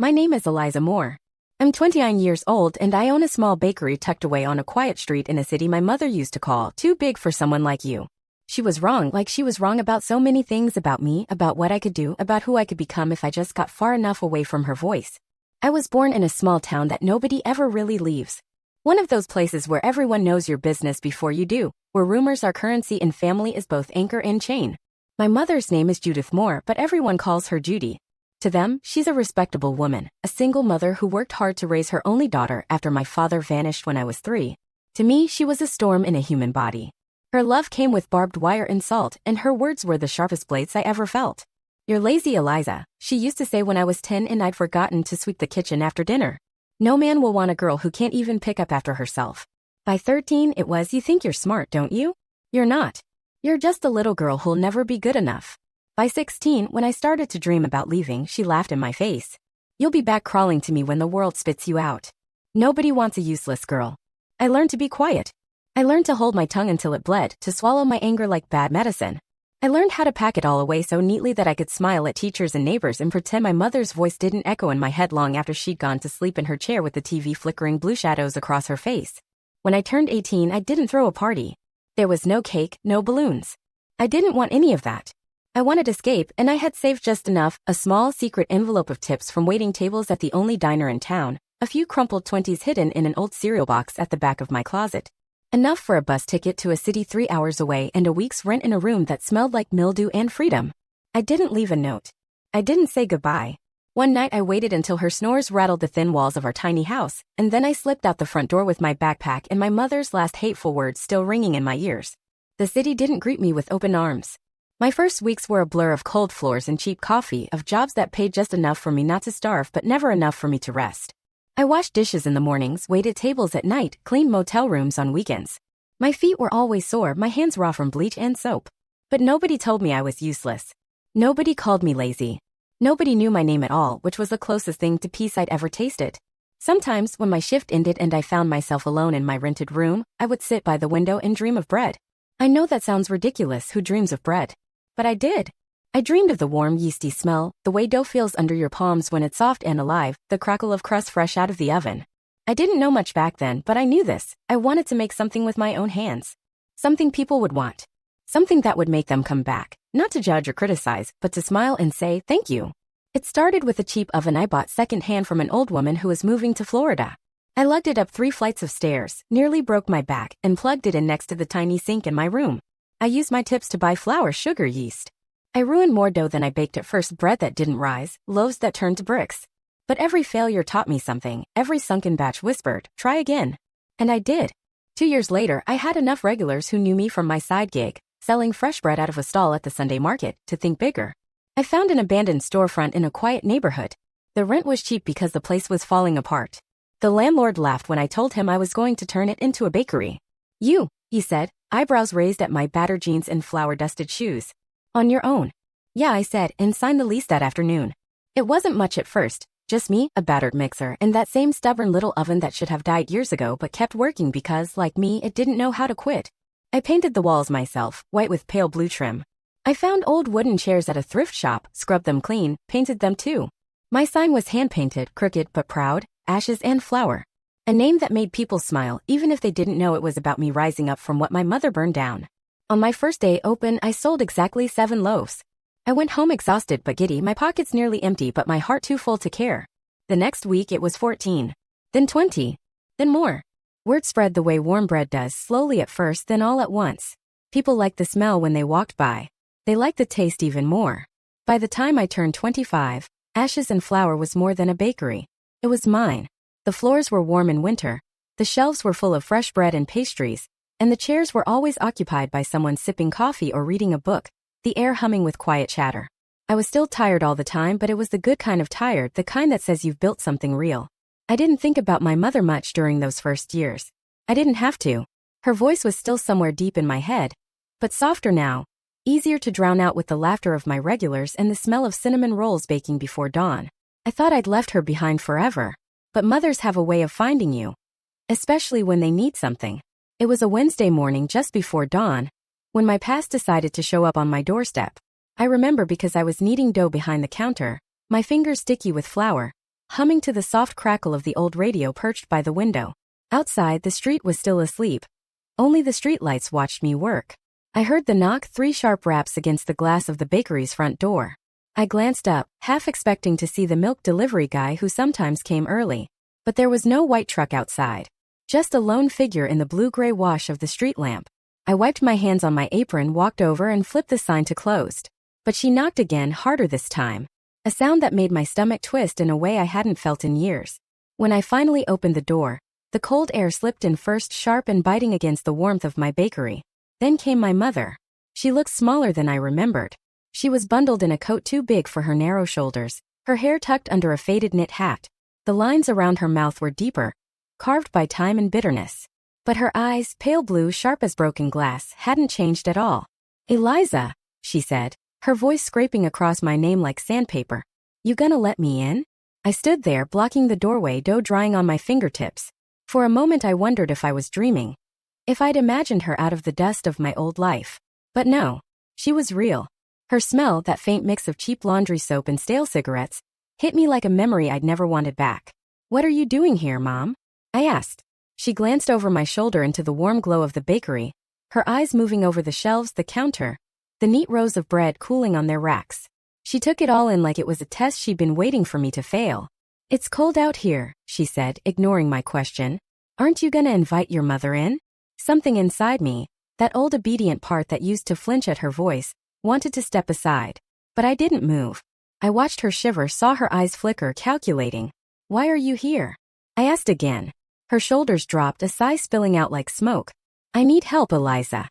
My name is Eliza Moore. I'm 29 years old and I own a small bakery tucked away on a quiet street in a city my mother used to call too big for someone like you. She was wrong, like she was wrong about so many things about me, about what I could do, about who I could become if I just got far enough away from her voice. I was born in a small town that nobody ever really leaves. One of those places where everyone knows your business before you do, where rumors are currency and family is both anchor and chain. My mother's name is Judith Moore, but everyone calls her Judy. To them, she's a respectable woman, a single mother who worked hard to raise her only daughter after my father vanished when I was 3. To me, she was a storm in a human body. Her love came with barbed wire and salt, and her words were the sharpest blades I ever felt. "You're lazy, Eliza," she used to say when I was 10 and I'd forgotten to sweep the kitchen after dinner. "No man will want a girl who can't even pick up after herself." By 13, it was, "You think you're smart, don't you? You're not. You're just a little girl who'll never be good enough." By 16, when I started to dream about leaving, she laughed in my face. "You'll be back crawling to me when the world spits you out. Nobody wants a useless girl." I learned to be quiet. I learned to hold my tongue until it bled, to swallow my anger like bad medicine. I learned how to pack it all away so neatly that I could smile at teachers and neighbors and pretend my mother's voice didn't echo in my head long after she'd gone to sleep in her chair with the TV flickering blue shadows across her face. When I turned 18, I didn't throw a party. There was no cake, no balloons. I didn't want any of that. I wanted escape, and I had saved just enough, a small secret envelope of tips from waiting tables at the only diner in town, a few crumpled 20s hidden in an old cereal box at the back of my closet. Enough for a bus ticket to a city 3 hours away and a week's rent in a room that smelled like mildew and freedom. I didn't leave a note. I didn't say goodbye. One night I waited until her snores rattled the thin walls of our tiny house, and then I slipped out the front door with my backpack and my mother's last hateful words still ringing in my ears. The city didn't greet me with open arms. My first weeks were a blur of cold floors and cheap coffee, of jobs that paid just enough for me not to starve but never enough for me to rest. I washed dishes in the mornings, waited tables at night, cleaned motel rooms on weekends. My feet were always sore, my hands raw from bleach and soap. But nobody told me I was useless. Nobody called me lazy. Nobody knew my name at all, which was the closest thing to peace I'd ever tasted. Sometimes, when my shift ended and I found myself alone in my rented room, I would sit by the window and dream of bread. I know that sounds ridiculous, who dreams of bread? But I did. I dreamed of the warm, yeasty smell, the way dough feels under your palms when it's soft and alive, the crackle of crust fresh out of the oven. I didn't know much back then, but I knew this. I wanted to make something with my own hands. Something people would want. Something that would make them come back, not to judge or criticize, but to smile and say, "Thank you." It started with a cheap oven I bought secondhand from an old woman who was moving to Florida. I lugged it up 3 flights of stairs, nearly broke my back, and plugged it in next to the tiny sink in my room. I used my tips to buy flour, sugar, yeast. I ruined more dough than I baked at first, bread that didn't rise, loaves that turned to bricks. But every failure taught me something, every sunken batch whispered, "Try again." And I did. 2 years later, I had enough regulars who knew me from my side gig, selling fresh bread out of a stall at the Sunday market, to think bigger. I found an abandoned storefront in a quiet neighborhood. The rent was cheap because the place was falling apart. The landlord laughed when I told him I was going to turn it into a bakery. "You," he said, eyebrows raised at my battered jeans and flour-dusted shoes. "On your own." "Yeah," I said, and signed the lease that afternoon. It wasn't much at first, just me, a battered mixer, and that same stubborn little oven that should have died years ago but kept working because, like me, it didn't know how to quit. I painted the walls myself, white with pale blue trim. I found old wooden chairs at a thrift shop, scrubbed them clean, painted them too. My sign was hand-painted, crooked but proud, ashes and flour. A name that made people smile, even if they didn't know it was about me rising up from what my mother burned down. On my first day open, I sold exactly 7 loaves. I went home exhausted but giddy, my pockets nearly empty but my heart too full to care. The next week it was 14. Then 20. Then more. Word spread the way warm bread does, slowly at first, then all at once. People liked the smell when they walked by. They liked the taste even more. By the time I turned 25, Ashes and Flour was more than a bakery. It was mine. The floors were warm in winter. The shelves were full of fresh bread and pastries, and the chairs were always occupied by someone sipping coffee or reading a book, the air humming with quiet chatter. I was still tired all the time, but it was the good kind of tired, the kind that says you've built something real. I didn't think about my mother much during those first years. I didn't have to. Her voice was still somewhere deep in my head, but softer now, easier to drown out with the laughter of my regulars and the smell of cinnamon rolls baking before dawn. I thought I'd left her behind forever, but mothers have a way of finding you, especially when they need something. It was a Wednesday morning just before dawn, when my past decided to show up on my doorstep. I remember because I was kneading dough behind the counter, my fingers sticky with flour. humming to the soft crackle of the old radio perched by the window. Outside, the street was still asleep. Only the streetlights watched me work. I heard the knock, 3 sharp raps against the glass of the bakery's front door. I glanced up, half expecting to see the milk delivery guy who sometimes came early. But there was no white truck outside. Just a lone figure in the blue-gray wash of the street lamp. I wiped my hands on my apron, walked over and flipped the sign to closed. But she knocked again, harder this time. A sound that made my stomach twist in a way I hadn't felt in years. When I finally opened the door, the cold air slipped in first, sharp and biting against the warmth of my bakery. Then came my mother. She looked smaller than I remembered. She was bundled in a coat too big for her narrow shoulders, her hair tucked under a faded knit hat. The lines around her mouth were deeper, carved by time and bitterness. But her eyes, pale blue, sharp as broken glass, hadn't changed at all. "Eliza," she said, her voice scraping across my name like sandpaper. "You gonna let me in?" I stood there, blocking the doorway, dough drying on my fingertips. For a moment I wondered if I was dreaming. If I'd imagined her out of the dust of my old life. But no. She was real. Her smell, that faint mix of cheap laundry soap and stale cigarettes, hit me like a memory I'd never wanted back. "What are you doing here, Mom?" I asked. She glanced over my shoulder into the warm glow of the bakery, her eyes moving over the shelves, the counter, the neat rows of bread cooling on their racks. She took it all in like it was a test she'd been waiting for me to fail. "It's cold out here," she said, ignoring my question. "Aren't you gonna invite your mother in?" Something inside me, that old obedient part that used to flinch at her voice, wanted to step aside. But I didn't move. I watched her shiver, saw her eyes flicker, calculating. "Why are you here?" I asked again. Her shoulders dropped, a sigh spilling out like smoke. "I need help, Eliza."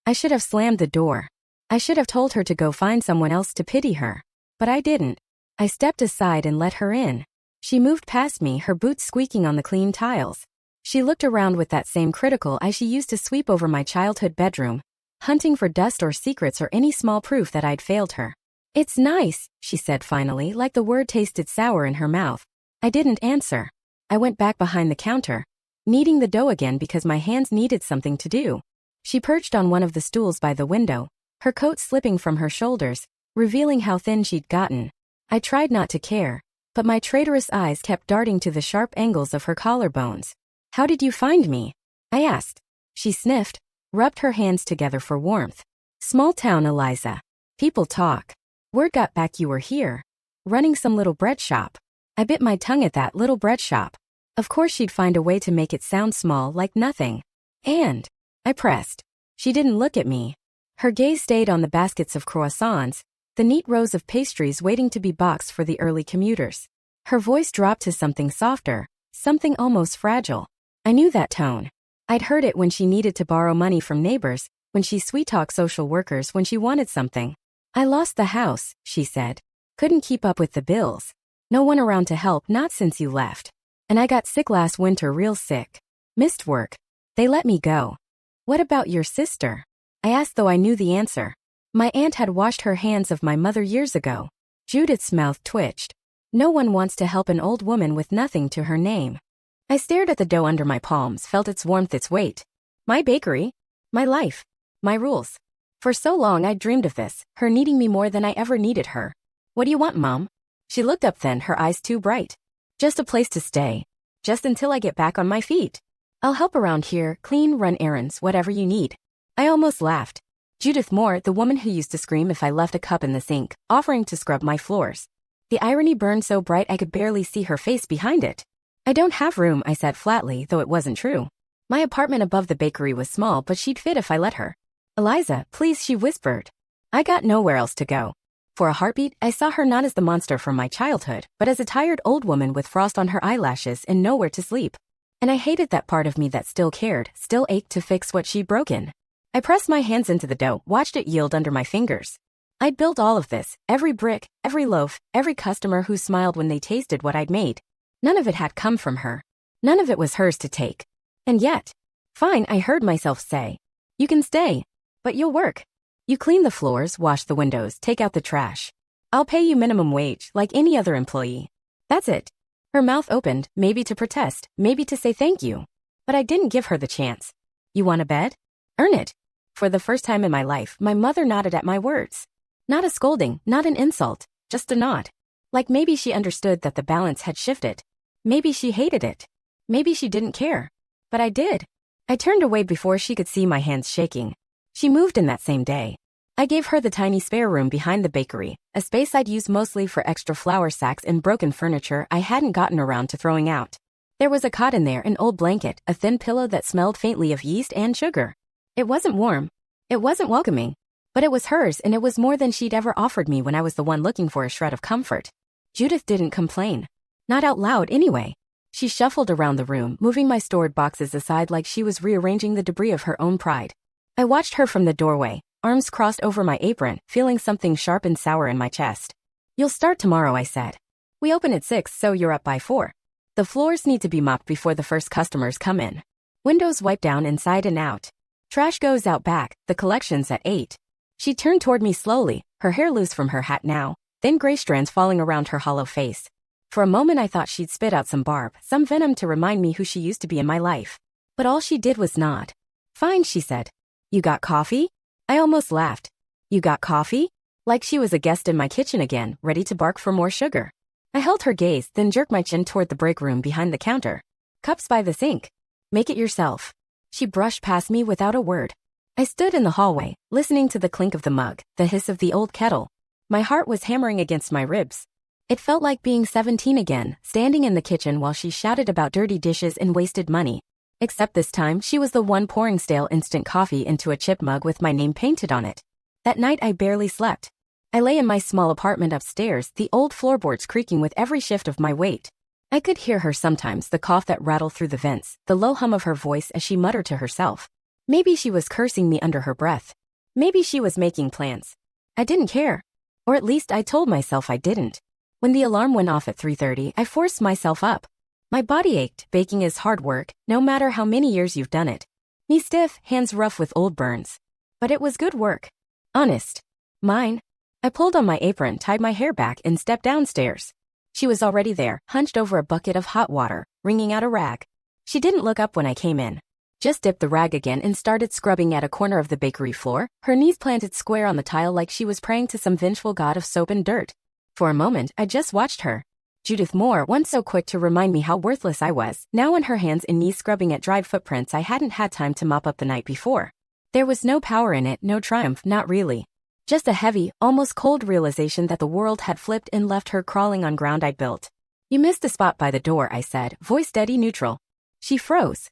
I should have slammed the door. I should have told her to go find someone else to pity her. But I didn't. I stepped aside and let her in. She moved past me, her boots squeaking on the clean tiles. She looked around with that same critical eye she used to sweep over my childhood bedroom, hunting for dust or secrets or any small proof that I'd failed her. "It's nice," she said finally, like the word tasted sour in her mouth. I didn't answer. I went back behind the counter, kneading the dough again because my hands needed something to do. She perched on one of the stools by the window, her coat slipping from her shoulders, revealing how thin she'd gotten. I tried not to care, but my traitorous eyes kept darting to the sharp angles of her collarbones. "How did you find me?" I asked. She sniffed, rubbed her hands together for warmth. "Small town, Eliza. People talk. Word got back you were here, running some little bread shop." I bit my tongue at that, little bread shop. Of course she'd find a way to make it sound small, like nothing. "And?" I pressed. She didn't look at me. Her gaze stayed on the baskets of croissants, the neat rows of pastries waiting to be boxed for the early commuters. Her voice dropped to something softer, something almost fragile. I knew that tone. I'd heard it when she needed to borrow money from neighbors, when she sweet-talked social workers when she wanted something. "I lost the house," she said. "Couldn't keep up with the bills. No one around to help, not since you left. And I got sick last winter, real sick. Missed work. They let me go." "What about your sister?" I asked, though I knew the answer. My aunt had washed her hands of my mother years ago. Judith's mouth twitched. No one wants to help an old woman with nothing to her name. I stared at the dough under my palms, felt its warmth, its weight. My bakery. My life. My rules. For so long I'd dreamed of this, her needing me more than I ever needed her. "What do you want, Mom?" She looked up then, her eyes too bright. "Just a place to stay. Just until I get back on my feet. I'll help around here, clean, run errands, whatever you need." I almost laughed. Judith Moore, the woman who used to scream if I left a cup in the sink, offering to scrub my floors. The irony burned so bright I could barely see her face behind it. "I don't have room," I said flatly, though it wasn't true. My apartment above the bakery was small, but she'd fit if I let her. "Eliza, please," she whispered. I got nowhere else to go. For a heartbeat, I saw her not as the monster from my childhood, but as a tired old woman with frost on her eyelashes and nowhere to sleep. And I hated that part of me that still cared, still ached to fix what she'd broken. I pressed my hands into the dough, watched it yield under my fingers. I'd built all of this, every brick, every loaf, every customer who smiled when they tasted what I'd made. None of it had come from her. None of it was hers to take. And yet, "Fine," I heard myself say. "You can stay, but you'll work. You clean the floors, wash the windows, take out the trash. I'll pay you minimum wage, like any other employee. That's it." Her mouth opened, maybe to protest, maybe to say thank you. But I didn't give her the chance. "You want a bed? Earn it." For the first time in my life, my mother nodded at my words. Not a scolding, not an insult, just a nod. Like maybe she understood that the balance had shifted. Maybe she hated it. Maybe she didn't care. But I did. I turned away before she could see my hands shaking. She moved in that same day. I gave her the tiny spare room behind the bakery, a space I'd used mostly for extra flour sacks and broken furniture I hadn't gotten around to throwing out. There was a cot in there, an old blanket, a thin pillow that smelled faintly of yeast and sugar. It wasn't warm. It wasn't welcoming. But it was hers, and it was more than she'd ever offered me when I was the one looking for a shred of comfort. Judith didn't complain. Not out loud, anyway. She shuffled around the room, moving my stored boxes aside like she was rearranging the debris of her own pride. I watched her from the doorway, arms crossed over my apron, feeling something sharp and sour in my chest. "You'll start tomorrow," I said. "We open at 6, so you're up by 4. The floors need to be mopped before the first customers come in. Windows wiped down inside and out. Trash goes out back, the collection's at 8. She turned toward me slowly, her hair loose from her hat now, thin gray strands falling around her hollow face. For a moment I thought she'd spit out some barb, some venom to remind me who she used to be in my life. But all she did was nod. "Fine," she said. "You got coffee?" I almost laughed. "You got coffee?" Like she was a guest in my kitchen again, ready to bark for more sugar. I held her gaze, then jerked my chin toward the break room behind the counter. "Cups by the sink. Make it yourself." She brushed past me without a word. I stood in the hallway, listening to the clink of the mug, the hiss of the old kettle. My heart was hammering against my ribs. It felt like being 17 again, standing in the kitchen while she shouted about dirty dishes and wasted money. Except this time she was the one pouring stale instant coffee into a chip mug with my name painted on it. That night I barely slept. I lay in my small apartment upstairs, the old floorboards creaking with every shift of my weight. I could hear her sometimes, the cough that rattled through the vents, the low hum of her voice as she muttered to herself. Maybe she was cursing me under her breath. Maybe she was making plans. I didn't care. Or at least I told myself I didn't. When the alarm went off at 3:30, I forced myself up. My body ached. Baking is hard work, no matter how many years you've done it. Knees stiff, hands rough with old burns. But it was good work. Honest. Mine. I pulled on my apron, tied my hair back, and stepped downstairs. She was already there, hunched over a bucket of hot water, wringing out a rag. She didn't look up when I came in. Just dipped the rag again and started scrubbing at a corner of the bakery floor, her knees planted square on the tile like she was praying to some vengeful god of soap and dirt. For a moment, I just watched her. Judith Moore, once so quick to remind me how worthless I was, now on her hands and knees scrubbing at dried footprints I hadn't had time to mop up the night before. There was no power in it, no triumph, not really. Just a heavy, almost cold realization that the world had flipped and left her crawling on ground I'd built. "You missed a spot by the door," I said, voice steady neutral. She froze.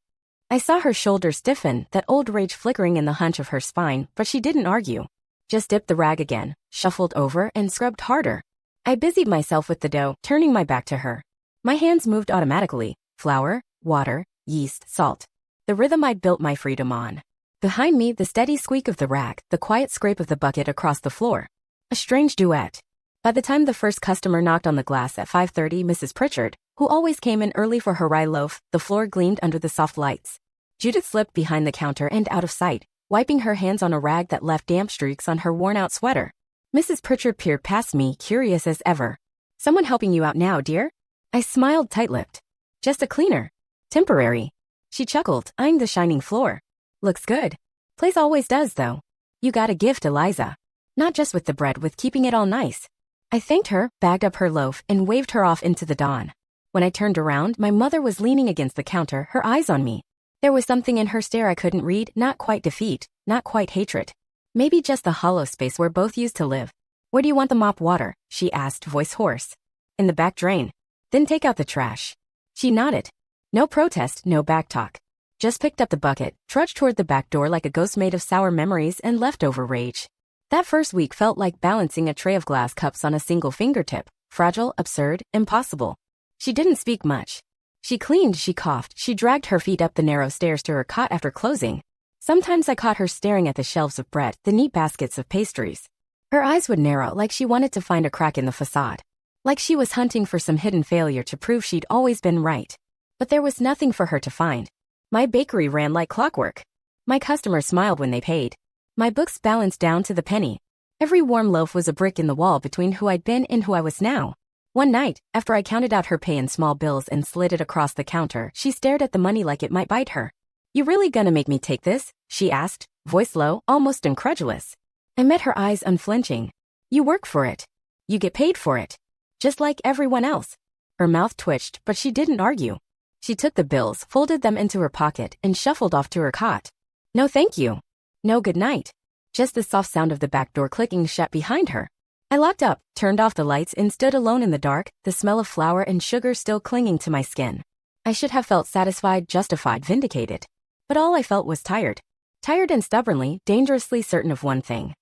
I saw her shoulders stiffen, that old rage flickering in the hunch of her spine, but she didn't argue. Just dipped the rag again, shuffled over, and scrubbed harder. I busied myself with the dough, turning my back to her. My hands moved automatically. Flour, water, yeast, salt. The rhythm I'd built my freedom on. Behind me, the steady squeak of the rag, the quiet scrape of the bucket across the floor. A strange duet. By the time the first customer knocked on the glass at 5:30, Mrs. Pritchard, who always came in early for her rye loaf, the floor gleamed under the soft lights. Judith slipped behind the counter and out of sight, wiping her hands on a rag that left damp streaks on her worn-out sweater. Mrs. Pritchard peered past me, curious as ever. "Someone helping you out now, dear?" I smiled tight-lipped. "Just a cleaner. Temporary." She chuckled, eyeing the shining floor. "Looks good. Place always does, though. You got a gift, Eliza. Not just with the bread, with keeping it all nice." I thanked her, bagged up her loaf, and waved her off into the dawn. When I turned around, my mother was leaning against the counter, her eyes on me. There was something in her stare I couldn't read, not quite defeat, not quite hatred. Maybe just the hollow space where both used to live. "Where do you want the mop water?" she asked, voice hoarse. "In the back drain. Then take out the trash." She nodded. No protest, no backtalk. Just picked up the bucket, trudged toward the back door like a ghost made of sour memories and leftover rage. That first week felt like balancing a tray of glass cups on a single fingertip. Fragile, absurd, impossible. She didn't speak much. She cleaned, she coughed, she dragged her feet up the narrow stairs to her cot after closing. Sometimes I caught her staring at the shelves of bread, the neat baskets of pastries. Her eyes would narrow like she wanted to find a crack in the facade. Like she was hunting for some hidden failure to prove she'd always been right. But there was nothing for her to find. My bakery ran like clockwork. My customers smiled when they paid. My books balanced down to the penny. Every warm loaf was a brick in the wall between who I'd been and who I was now. One night, after I counted out her pay in small bills and slid it across the counter, she stared at the money like it might bite her. "You really gonna make me take this?" she asked, voice low, almost incredulous. I met her eyes unflinching. "You work for it. You get paid for it. just like everyone else. Her mouth twitched, but she didn't argue. She took the bills, folded them into her pocket, and shuffled off to her cot. No thank you. No good night. Just the soft sound of the back door clicking shut behind her. I locked up, turned off the lights, and stood alone in the dark, the smell of flour and sugar still clinging to my skin. I should have felt satisfied, justified, vindicated. But all I felt was tired. Tired and stubbornly, dangerously certain of one thing.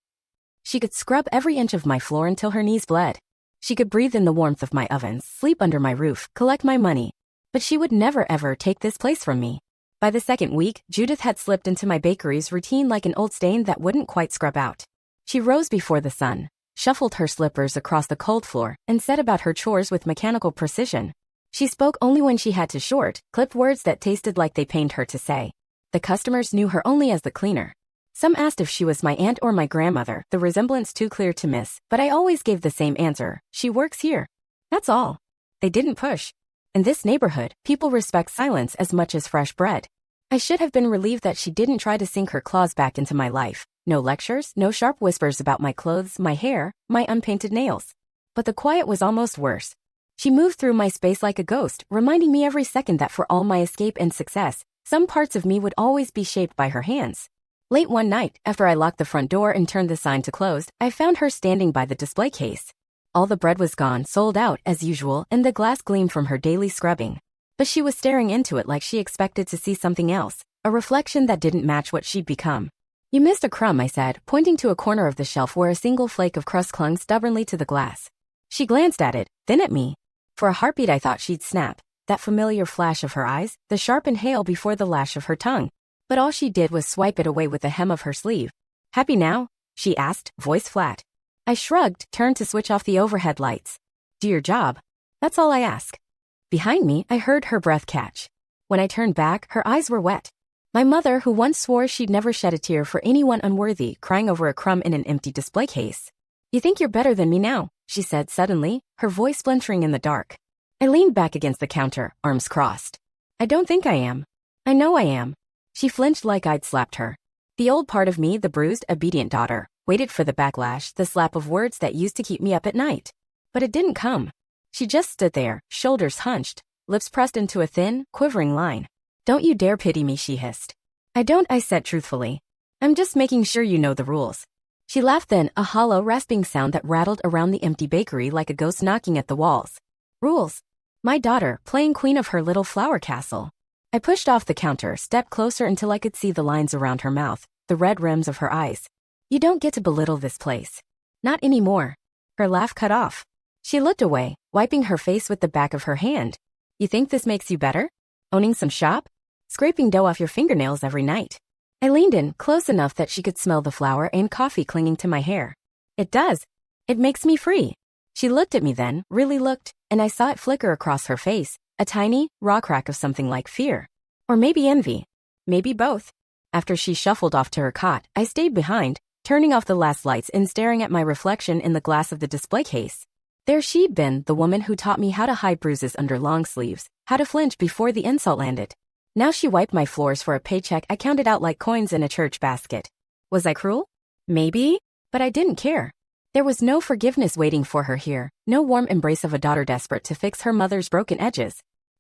She could scrub every inch of my floor until her knees bled. She could breathe in the warmth of my ovens, sleep under my roof, collect my money. But she would never ever take this place from me. By the second week, Judith had slipped into my bakery's routine like an old stain that wouldn't quite scrub out. She rose before the sun, shuffled her slippers across the cold floor, and set about her chores with mechanical precision. She spoke only when she had to short, clipped words that tasted like they pained her to say. The customers knew her only as the cleaner. Some asked if she was my aunt or my grandmother, the resemblance too clear to miss, but I always gave the same answer: she works here. That's all. They didn't push. In this neighborhood, people respect silence as much as fresh bread. I should have been relieved that she didn't try to sink her claws back into my life. No lectures, no sharp whispers about my clothes, my hair, my unpainted nails. But the quiet was almost worse. She moved through my space like a ghost, reminding me every second that for all my escape and success, some parts of me would always be shaped by her hands. Late one night, after I locked the front door and turned the sign to closed, I found her standing by the display case. All the bread was gone, sold out, as usual, and the glass gleamed from her daily scrubbing. But she was staring into it like she expected to see something else, a reflection that didn't match what she'd become. You missed a crumb, I said, pointing to a corner of the shelf where a single flake of crust clung stubbornly to the glass. She glanced at it, then at me. For a heartbeat I thought she'd snap, that familiar flash of her eyes, the sharp inhale before the lash of her tongue. But all she did was swipe it away with the hem of her sleeve. Happy now? She asked, voice flat. I shrugged, turned to switch off the overhead lights. Do your job. That's all I ask. Behind me, I heard her breath catch. When I turned back, her eyes were wet. My mother, who once swore she'd never shed a tear for anyone unworthy, crying over a crumb in an empty display case. You think you're better than me now, she said suddenly, her voice splintering in the dark. I leaned back against the counter, arms crossed. I don't think I am. I know I am. She flinched like I'd slapped her. The old part of me, the bruised, obedient daughter, waited for the backlash, the slap of words that used to keep me up at night. But it didn't come. She just stood there, shoulders hunched, lips pressed into a thin, quivering line. Don't you dare pity me, she hissed. I don't, I said truthfully. I'm just making sure you know the rules. She laughed then, a hollow, rasping sound that rattled around the empty bakery like a ghost knocking at the walls. Rules. My daughter, playing queen of her little flower castle. I pushed off the counter, stepped closer until I could see the lines around her mouth, the red rims of her eyes. You don't get to belittle this place. Not anymore. Her laugh cut off. She looked away, wiping her face with the back of her hand. You think this makes you better? Owning some shop? Scraping dough off your fingernails every night. I leaned in, close enough that she could smell the flour and coffee clinging to my hair. It does. It makes me free. She looked at me then, really looked, and I saw it flicker across her face, a tiny, raw crack of something like fear. Or maybe envy. Maybe both. After she shuffled off to her cot, I stayed behind, turning off the last lights and staring at my reflection in the glass of the display case. There she'd been, the woman who taught me how to hide bruises under long sleeves, how to flinch before the insult landed. Now she wiped my floors for a paycheck I counted out like coins in a church basket. Was I cruel? Maybe, but I didn't care. There was no forgiveness waiting for her here, no warm embrace of a daughter desperate to fix her mother's broken edges.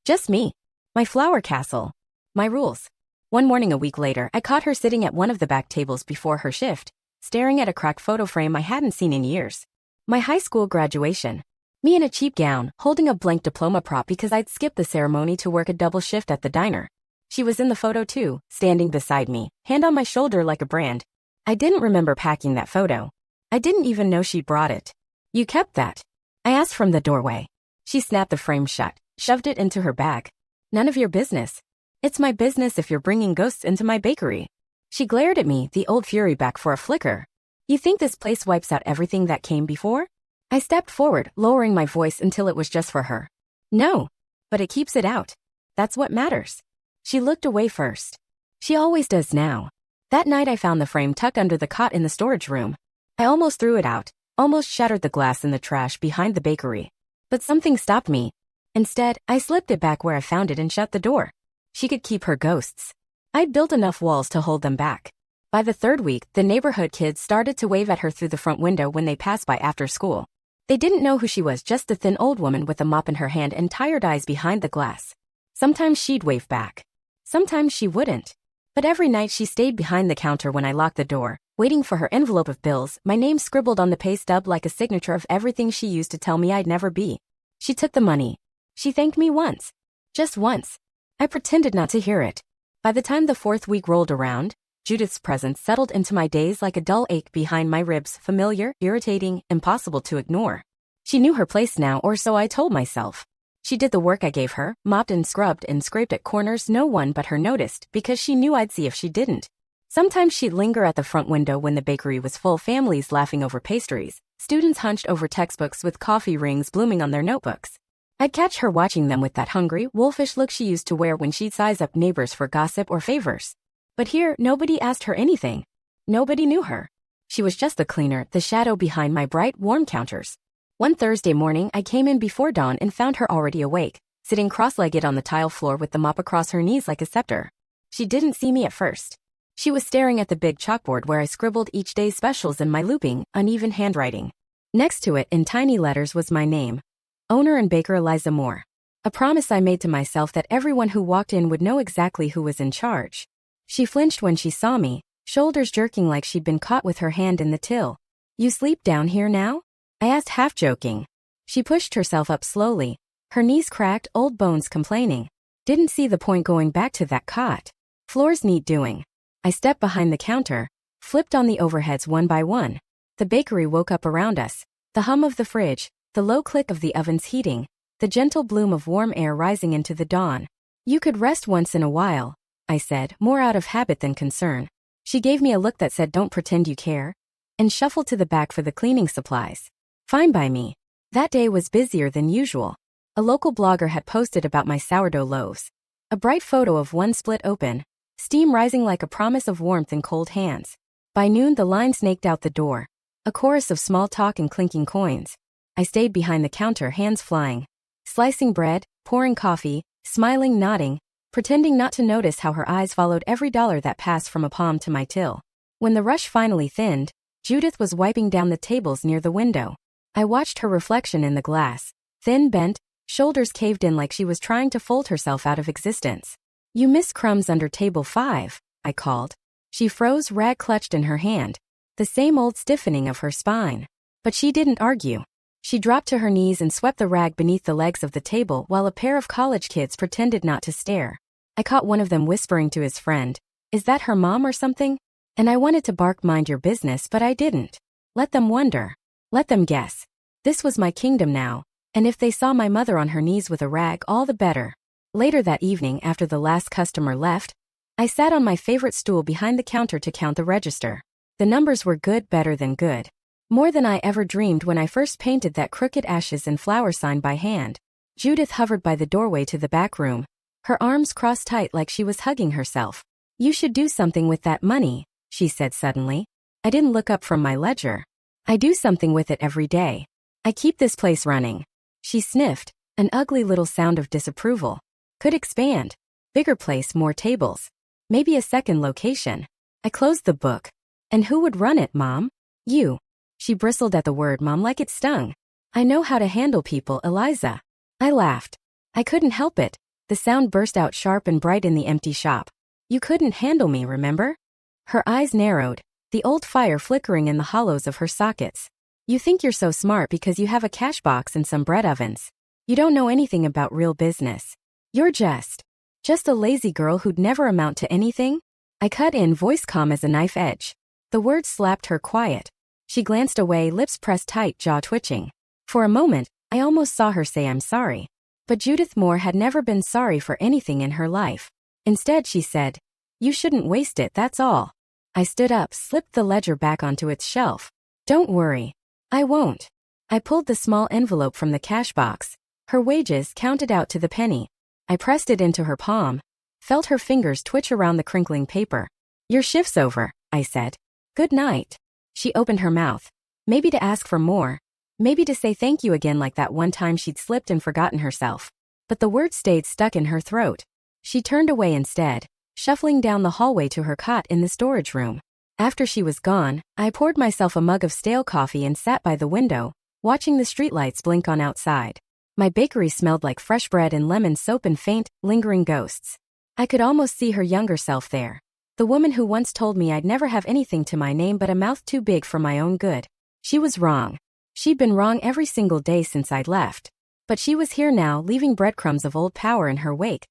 Just me. My flower castle. My rules. One morning a week later, I caught her sitting at one of the back tables before her shift, staring at a cracked photo frame I hadn't seen in years. My high school graduation. Me in a cheap gown, holding a blank diploma prop because I'd skipped the ceremony to work a double shift at the diner. She was in the photo too, standing beside me, hand on my shoulder like a brand. I didn't remember packing that photo. I didn't even know she'd brought it. You kept that? I asked from the doorway. She snapped the frame shut, shoved it into her bag. None of your business. It's my business if you're bringing ghosts into my bakery. She glared at me, the old fury back for a flicker. You think this place wipes out everything that came before? I stepped forward, lowering my voice until it was just for her. No, but it keeps it out. That's what matters. She looked away first. She always does now. That night I found the frame tucked under the cot in the storage room. I almost threw it out, almost shattered the glass in the trash behind the bakery. But something stopped me. Instead, I slipped it back where I found it and shut the door. She could keep her ghosts. I'd built enough walls to hold them back. By the third week, the neighborhood kids started to wave at her through the front window when they passed by after school. They didn't know who she was, just a thin old woman with a mop in her hand and tired eyes behind the glass. Sometimes she'd wave back. Sometimes she wouldn't. But every night she stayed behind the counter when I locked the door, waiting for her envelope of bills, my name scribbled on the pay stub like a signature of everything she used to tell me I'd never be. She took the money. She thanked me once. Just once. I pretended not to hear it. By the time the 4th week rolled around, Judith's presence settled into my days like a dull ache behind my ribs, familiar, irritating, impossible to ignore. She knew her place now, or so I told myself. She did the work I gave her, mopped and scrubbed and scraped at corners no one but her noticed, because she knew I'd see if she didn't. Sometimes she'd linger at the front window when the bakery was full, families laughing over pastries, students hunched over textbooks with coffee rings blooming on their notebooks. I'd catch her watching them with that hungry, wolfish look she used to wear when she'd size up neighbors for gossip or favors. But here, nobody asked her anything. Nobody knew her. She was just the cleaner, the shadow behind my bright, warm counters. One Thursday morning, I came in before dawn and found her already awake, sitting cross-legged on the tile floor with the mop across her knees like a scepter. She didn't see me at first. She was staring at the big chalkboard where I scribbled each day's specials in my looping, uneven handwriting. Next to it, in tiny letters, was my name. Owner and baker Eliza Moore. A promise I made to myself that everyone who walked in would know exactly who was in charge. She flinched when she saw me, shoulders jerking like she'd been caught with her hand in the till. You sleep down here now? I asked, half joking. She pushed herself up slowly, her knees cracked, old bones complaining. Didn't see the point going back to that cot. Floor's neat doing. I stepped behind the counter, flipped on the overheads one by one. The bakery woke up around us. The hum of the fridge, the low click of the ovens heating, the gentle bloom of warm air rising into the dawn. You could rest once in a while, I said, more out of habit than concern. She gave me a look that said, don't pretend you care, and shuffled to the back for the cleaning supplies. Fine by me. That day was busier than usual. A local blogger had posted about my sourdough loaves. A bright photo of one split open, steam rising like a promise of warmth in cold hands. By noon the line snaked out the door. A chorus of small talk and clinking coins. I stayed behind the counter, hands flying. Slicing bread, pouring coffee, smiling, nodding, pretending not to notice how her eyes followed every dollar that passed from a palm to my till. When the rush finally thinned, Judith was wiping down the tables near the window. I watched her reflection in the glass, thin, bent, shoulders caved in like she was trying to fold herself out of existence. You miss crumbs under table 5, I called. She froze, rag clutched in her hand, the same old stiffening of her spine. But she didn't argue. She dropped to her knees and swept the rag beneath the legs of the table while a pair of college kids pretended not to stare. I caught one of them whispering to his friend, "Is that her mom or something?" And I wanted to bark, "Mind your business," but I didn't. Let them wonder. Let them guess. This was my kingdom now, and if they saw my mother on her knees with a rag, all the better. Later that evening, after the last customer left, I sat on my favorite stool behind the counter to count the register. The numbers were good, better than good. More than I ever dreamed when I first painted that crooked ashes and flower sign by hand. Judith hovered by the doorway to the back room, her arms crossed tight like she was hugging herself. "You should do something with that money," she said suddenly. I didn't look up from my ledger. "I do something with it every day. I keep this place running." She sniffed, an ugly little sound of disapproval. "Could expand. Bigger place, more tables. Maybe a second location." I closed the book. "And who would run it, Mom?" "You." She bristled at the word Mom like it stung. "I know how to handle people, Eliza." I laughed. I couldn't help it. The sound burst out sharp and bright in the empty shop. "You couldn't handle me, remember?" Her eyes narrowed, the old fire flickering in the hollows of her sockets. "You think you're so smart because you have a cash box and some bread ovens. You don't know anything about real business. You're just a lazy girl who'd never amount to anything." I cut in, voice calm as a knife edge. The words slapped her quiet. She glanced away, lips pressed tight, jaw twitching. For a moment, I almost saw her say, "I'm sorry." But Judith Moore had never been sorry for anything in her life. Instead, she said, "You shouldn't waste it, that's all." I stood up, slipped the ledger back onto its shelf. "Don't worry. I won't." I pulled the small envelope from the cash box. Her wages, counted out to the penny. I pressed it into her palm, felt her fingers twitch around the crinkling paper. "Your shift's over," I said. "Good night." She opened her mouth. Maybe to ask for more. Maybe to say thank you again like that one time she'd slipped and forgotten herself. But the words stayed stuck in her throat. She turned away instead, shuffling down the hallway to her cot in the storage room. After she was gone, I poured myself a mug of stale coffee and sat by the window, watching the streetlights blink on outside. My bakery smelled like fresh bread and lemon soap and faint, lingering ghosts. I could almost see her younger self there. The woman who once told me I'd never have anything to my name but a mouth too big for my own good. She was wrong. She'd been wrong every single day since I'd left. But she was here now, leaving breadcrumbs of old power in her wake.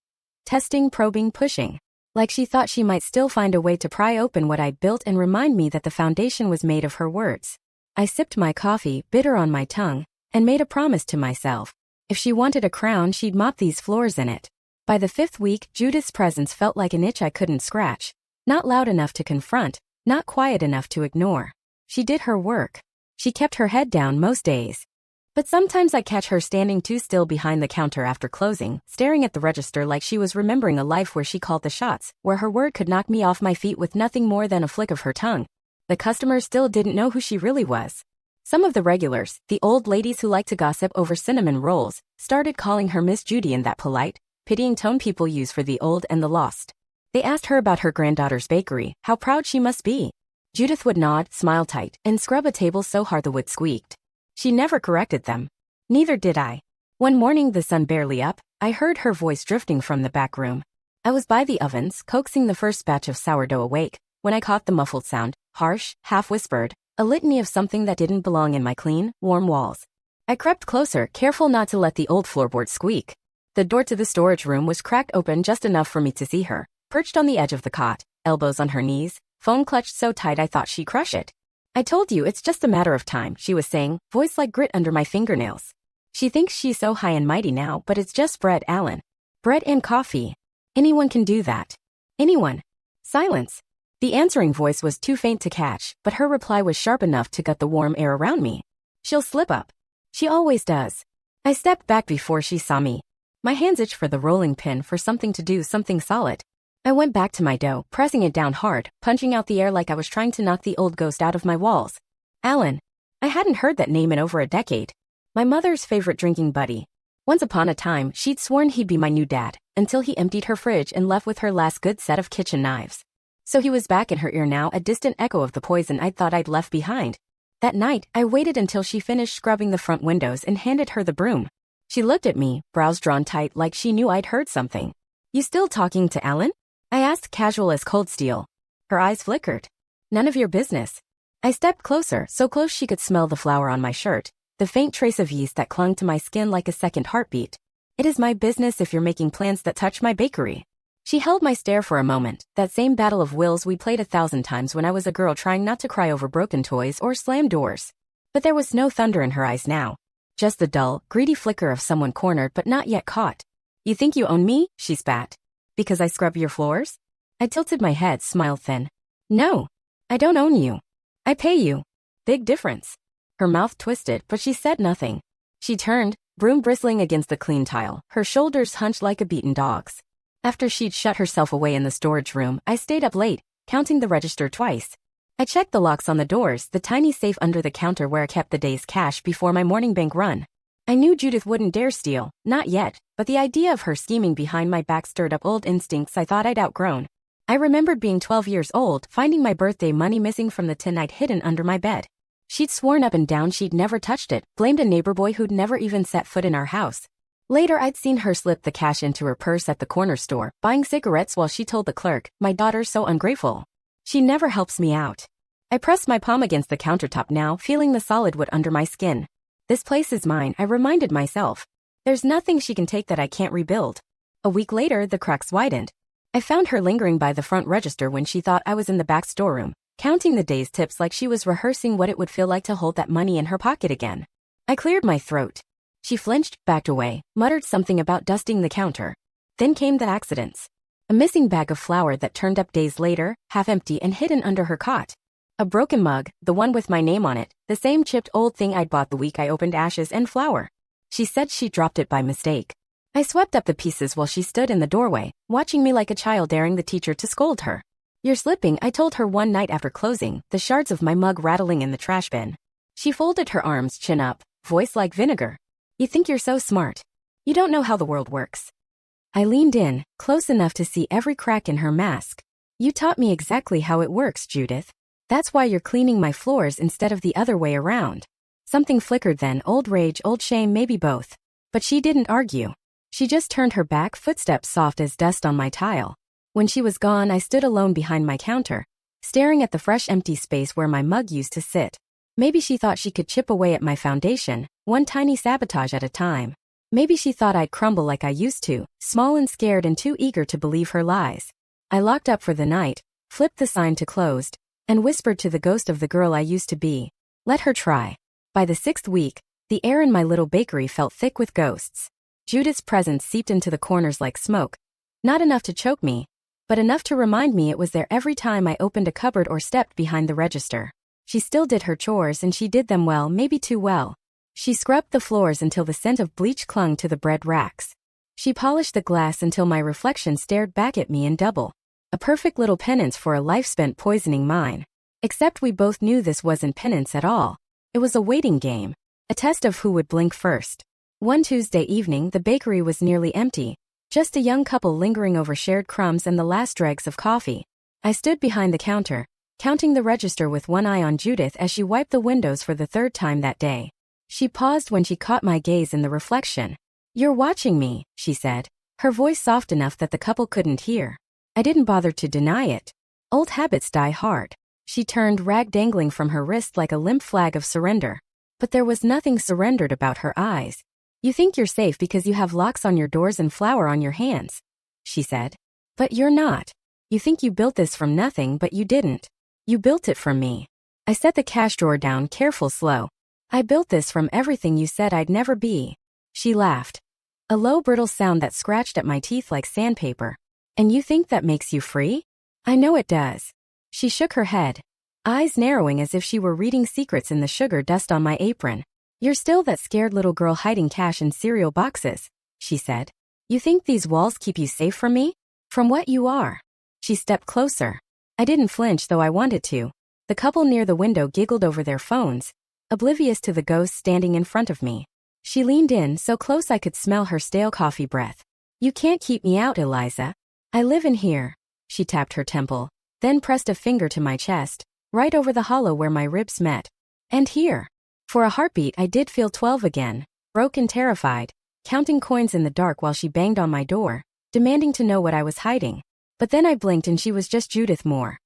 Testing, probing, pushing. Like she thought she might still find a way to pry open what I'd built and remind me that the foundation was made of her words. I sipped my coffee, bitter on my tongue, and made a promise to myself. If she wanted a crown, she'd mop these floors in it. By the 5th week, Judith's presence felt like an itch I couldn't scratch. Not loud enough to confront, not quiet enough to ignore. She did her work. She kept her head down most days. But sometimes I catch her standing too still behind the counter after closing, staring at the register like she was remembering a life where she called the shots, where her word could knock me off my feet with nothing more than a flick of her tongue. The customers still didn't know who she really was. Some of the regulars, the old ladies who liked to gossip over cinnamon rolls, started calling her Miss Judy in that polite, pitying tone people use for the old and the lost. They asked her about her granddaughter's bakery, how proud she must be. Judith would nod, smile tight, and scrub a table so hard the wood squeaked. She never corrected them. Neither did I. One morning, the sun barely up, I heard her voice drifting from the back room. I was by the ovens, coaxing the first batch of sourdough awake, when I caught the muffled sound, harsh, half-whispered, a litany of something that didn't belong in my clean, warm walls. I crept closer, careful not to let the old floorboard squeak. The door to the storage room was cracked open just enough for me to see her, perched on the edge of the cot, elbows on her knees, phone clutched so tight I thought she'd crush it. I told you it's just a matter of time, she was saying, voice like grit under my fingernails. She thinks she's so high and mighty now, but it's just bread, Alan. Bread and coffee. Anyone can do that. Anyone. Silence. The answering voice was too faint to catch, but her reply was sharp enough to gut the warm air around me. She'll slip up. She always does. I stepped back before she saw me. My hands itched for the rolling pin, for something to do, something solid. I went back to my dough, pressing it down hard, punching out the air like I was trying to knock the old ghost out of my walls. Alan. I hadn't heard that name in over a decade. My mother's favorite drinking buddy. Once upon a time, she'd sworn he'd be my new dad, until he emptied her fridge and left with her last good set of kitchen knives. So he was back in her ear now, a distant echo of the poison I'd thought I'd left behind. That night, I waited until she finished scrubbing the front windows and handed her the broom. She looked at me, brows drawn tight like she knew I'd heard something. You still talking to Alan? I asked, casual as cold steel. Her eyes flickered. None of your business. I stepped closer, so close she could smell the flour on my shirt, the faint trace of yeast that clung to my skin like a second heartbeat. It is my business if you're making plans that touch my bakery. She held my stare for a moment, that same battle of wills we played 1,000 times when I was a girl trying not to cry over broken toys or slam doors. But there was no thunder in her eyes now. Just the dull, greedy flicker of someone cornered but not yet caught. You think you own me? She spat. Because I scrub your floors? I tilted my head, smiled thin. No. I don't own you. I pay you. Big difference. Her mouth twisted, but she said nothing. She turned, broom bristling against the clean tile, her shoulders hunched like a beaten dog's. After she'd shut herself away in the storage room, I stayed up late, counting the register twice. I checked the locks on the doors, the tiny safe under the counter where I kept the day's cash before my morning bank run. I knew Judith wouldn't dare steal, not yet, but the idea of her scheming behind my back stirred up old instincts I thought I'd outgrown. I remembered being 12 years old, finding my birthday money missing from the tin I'd hidden under my bed. She'd sworn up and down she'd never touched it, blamed a neighbor boy who'd never even set foot in our house. Later I'd seen her slip the cash into her purse at the corner store, buying cigarettes while she told the clerk, my daughter's so ungrateful. She never helps me out. I pressed my palm against the countertop now, feeling the solid wood under my skin. This place is mine, I reminded myself. There's nothing she can take that I can't rebuild. A week later, the cracks widened. I found her lingering by the front register when she thought I was in the back storeroom, counting the day's tips like she was rehearsing what it would feel like to hold that money in her pocket again. I cleared my throat. She flinched, backed away, muttered something about dusting the counter. Then came the accidents. A missing bag of flour that turned up days later, half empty and hidden under her cot. A broken mug, the one with my name on it, the same chipped old thing I'd bought the week I opened Ashes and Flour. She said she dropped it by mistake. I swept up the pieces while she stood in the doorway, watching me like a child daring the teacher to scold her. You're slipping, I told her one night after closing, the shards of my mug rattling in the trash bin. She folded her arms, chin up, voice like vinegar. You think you're so smart. You don't know how the world works. I leaned in, close enough to see every crack in her mask. You taught me exactly how it works, Judith. That's why you're cleaning my floors instead of the other way around. Something flickered then, old rage, old shame, maybe both. But she didn't argue. She just turned her back, footsteps soft as dust on my tile. When she was gone, I stood alone behind my counter, staring at the fresh empty space where my mug used to sit. Maybe she thought she could chip away at my foundation, one tiny sabotage at a time. Maybe she thought I'd crumble like I used to, small and scared and too eager to believe her lies. I locked up for the night, flipped the sign to closed, and whispered to the ghost of the girl I used to be. Let her try. By the 6th week, the air in my little bakery felt thick with ghosts. Judith's presence seeped into the corners like smoke. Not enough to choke me, but enough to remind me it was there every time I opened a cupboard or stepped behind the register. She still did her chores, and she did them well, maybe too well. She scrubbed the floors until the scent of bleach clung to the bread racks. She polished the glass until my reflection stared back at me in double. A perfect little penance for a life spent poisoning mine. Except we both knew this wasn't penance at all. It was a waiting game. A test of who would blink first. One Tuesday evening, the bakery was nearly empty. Just a young couple lingering over shared crumbs and the last dregs of coffee. I stood behind the counter, counting the register with one eye on Judith as she wiped the windows for the 3rd time that day. She paused when she caught my gaze in the reflection. You're watching me, she said, her voice soft enough that the couple couldn't hear. I didn't bother to deny it. Old habits die hard. She turned, rag dangling from her wrist like a limp flag of surrender. But there was nothing surrendered about her eyes. You think you're safe because you have locks on your doors and flour on your hands, she said. But you're not. You think you built this from nothing, but you didn't. You built it from me. I set the cash drawer down, careful, slow. I built this from everything you said I'd never be. She laughed. A low, brittle sound that scratched at my teeth like sandpaper. And you think that makes you free? I know it does. She shook her head, eyes narrowing as if she were reading secrets in the sugar dust on my apron. You're still that scared little girl hiding cash in cereal boxes, she said. You think these walls keep you safe from me? From what you are. She stepped closer. I didn't flinch, though I wanted to. The couple near the window giggled over their phones, oblivious to the ghost standing in front of me. She leaned in, so close I could smell her stale coffee breath. You can't keep me out, Eliza. I live in here. She tapped her temple, then pressed a finger to my chest, right over the hollow where my ribs met. And here. For a heartbeat I did feel 12 again, broke and terrified, counting coins in the dark while she banged on my door, demanding to know what I was hiding. But then I blinked and she was just Judith Moore.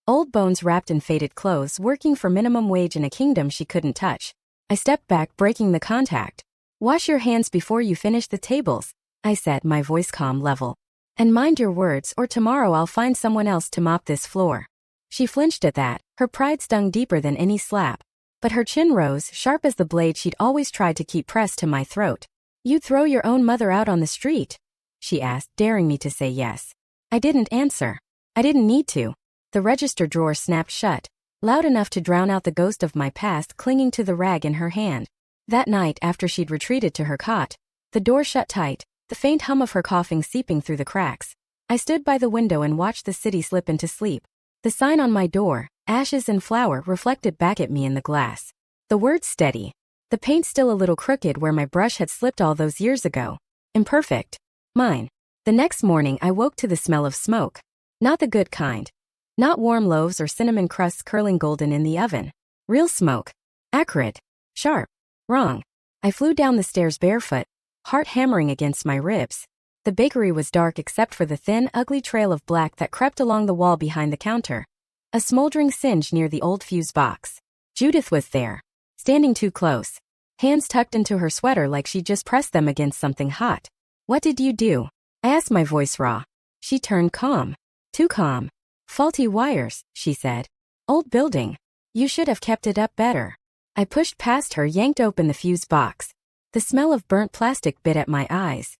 Old bones wrapped in faded clothes, working for minimum wage in a kingdom she couldn't touch. I stepped back, breaking the contact. Wash your hands before you finish the tables, I said, my voice calm, level. And mind your words, or tomorrow I'll find someone else to mop this floor. She flinched at that, her pride stung deeper than any slap. But her chin rose, sharp as the blade she'd always tried to keep pressed to my throat. You'd throw your own mother out on the street? She asked, daring me to say yes. I didn't answer. I didn't need to. The register drawer snapped shut, loud enough to drown out the ghost of my past clinging to the rag in her hand. That night, after she'd retreated to her cot, the door shut tight, the faint hum of her coughing seeping through the cracks. I stood by the window and watched the city slip into sleep. The sign on my door, ashes and flour, reflected back at me in the glass. The words steady. The paint still a little crooked where my brush had slipped all those years ago. Imperfect. Mine. The next morning I woke to the smell of smoke. Not the good kind. Not warm loaves or cinnamon crusts curling golden in the oven. Real smoke. Acrid. Sharp. Wrong. I flew down the stairs barefoot, heart hammering against my ribs. The bakery was dark except for the thin, ugly trail of black that crept along the wall behind the counter. A smoldering singe near the old fuse box. Judith was there, standing too close, hands tucked into her sweater like she'd just pressed them against something hot. What did you do? I asked, my voice raw. She turned calm. Too calm. Faulty wires, she said. Old building. You should have kept it up better. I pushed past her, yanked open the fuse box. The smell of burnt plastic bit at my eyes.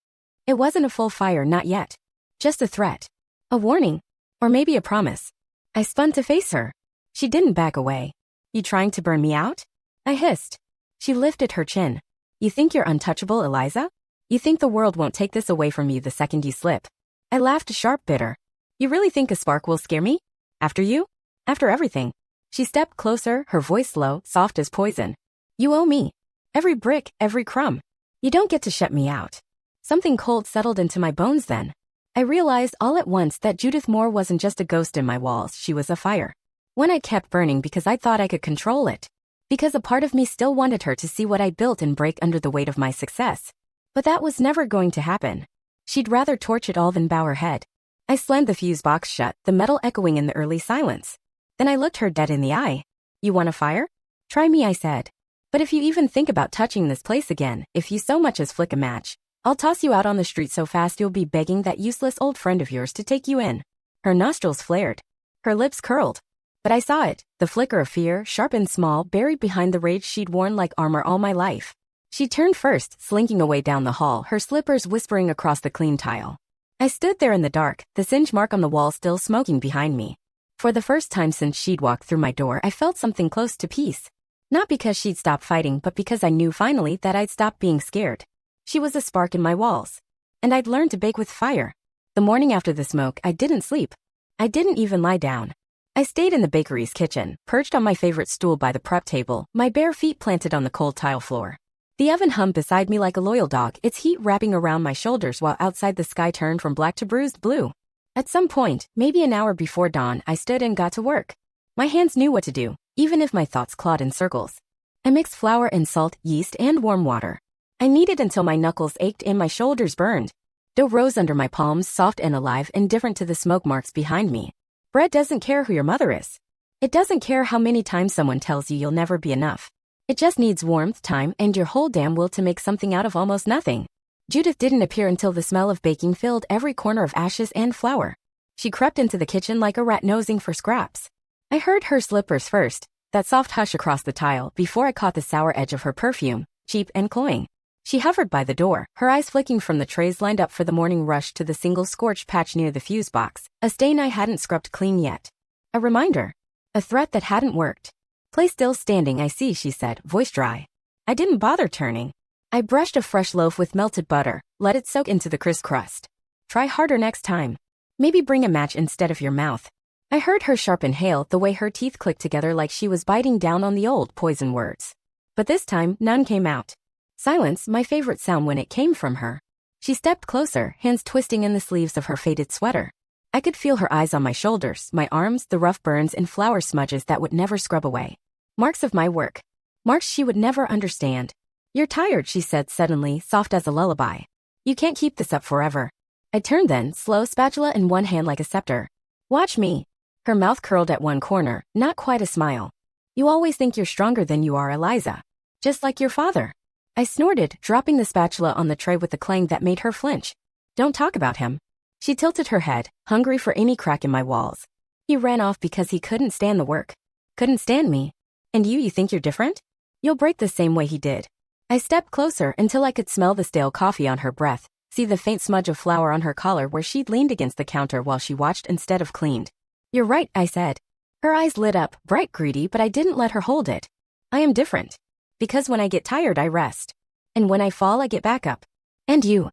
It wasn't a full fire, not yet. Just a threat. A warning. Or maybe a promise. I spun to face her. She didn't back away. You trying to burn me out? I hissed. She lifted her chin. You think you're untouchable, Eliza? You think the world won't take this away from you the second you slip? I laughed, sharp, bitter. You really think a spark will scare me? After you? After everything. She stepped closer, her voice low, soft as poison. You owe me. Every brick, every crumb. You don't get to shut me out. Something cold settled into my bones then. I realized all at once that Judith Moore wasn't just a ghost in my walls, she was a fire. One I kept burning because I thought I could control it. because a part of me still wanted her to see what I built and break under the weight of my success. But that was never going to happen. She'd rather torch it all than bow her head. I slammed the fuse box shut, the metal echoing in the early silence. Then I looked her dead in the eye. "You want a fire? Try me," I said. "But if you even think about touching this place again, if you so much as flick a match, I'll toss you out on the street so fast you'll be begging that useless old friend of yours to take you in." Her nostrils flared. Her lips curled. But I saw it, the flicker of fear, sharp and small, buried behind the rage she'd worn like armor all my life. She turned first, slinking away down the hall, her slippers whispering across the clean tile. I stood there in the dark, the singe mark on the wall still smoking behind me. For the first time since she'd walked through my door, I felt something close to peace. Not because she'd stopped fighting, but because I knew finally that I'd stopped being scared. She was a spark in my walls. And I'd learned to bake with fire. The morning after the smoke, I didn't sleep. I didn't even lie down. I stayed in the bakery's kitchen, perched on my favorite stool by the prep table, my bare feet planted on the cold tile floor. The oven hummed beside me like a loyal dog, its heat wrapping around my shoulders while outside the sky turned from black to bruised blue. At some point, maybe an hour before dawn, I stood and got to work. My hands knew what to do, even if my thoughts clawed in circles. I mixed flour and salt, yeast, and warm water. I kneaded until my knuckles ached and my shoulders burned. Dough rose under my palms, soft and alive, indifferent to the smoke marks behind me. Bread doesn't care who your mother is. It doesn't care how many times someone tells you you'll never be enough. It just needs warmth, time, and your whole damn will to make something out of almost nothing. Judith didn't appear until the smell of baking filled every corner of ashes and flour. She crept into the kitchen like a rat nosing for scraps. I heard her slippers first, that soft hush across the tile, before I caught the sour edge of her perfume, cheap and cloying. She hovered by the door, her eyes flicking from the trays lined up for the morning rush to the single scorched patch near the fuse box, a stain I hadn't scrubbed clean yet. A reminder. A threat that hadn't worked. "Play still standing, I see," she said, voice dry. I didn't bother turning. I brushed a fresh loaf with melted butter, let it soak into the crisp crust. "Try harder next time. Maybe bring a match instead of your mouth." I heard her sharp inhale, the way her teeth clicked together like she was biting down on the old poison words. But this time, none came out. Silence, my favorite sound when it came from her. She stepped closer, hands twisting in the sleeves of her faded sweater. I could feel her eyes on my shoulders, my arms, the rough burns and flour smudges that would never scrub away. Marks of my work. Marks she would never understand. "You're tired," she said suddenly, soft as a lullaby. "You can't keep this up forever." I turned then, slow, spatula in one hand like a scepter. "Watch me." Her mouth curled at one corner, not quite a smile. "You always think you're stronger than you are, Eliza. Just like your father." I snorted, dropping the spatula on the tray with a clang that made her flinch. "Don't talk about him." She tilted her head, hungry for any crack in my walls. "He ran off because he couldn't stand the work. Couldn't stand me. And you think you're different? You'll break the same way he did." I stepped closer until I could smell the stale coffee on her breath, see the faint smudge of flour on her collar where she'd leaned against the counter while she watched instead of cleaned. "You're right," I said. Her eyes lit up, bright greedy, but I didn't let her hold it. "I am different. Because when I get tired, I rest. And when I fall, I get back up. And you."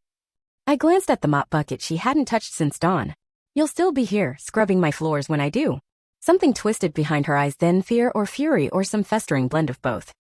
I glanced at the mop bucket she hadn't touched since dawn. "You'll still be here, scrubbing my floors when I do." Something twisted behind her eyes then, fear or fury or some festering blend of both.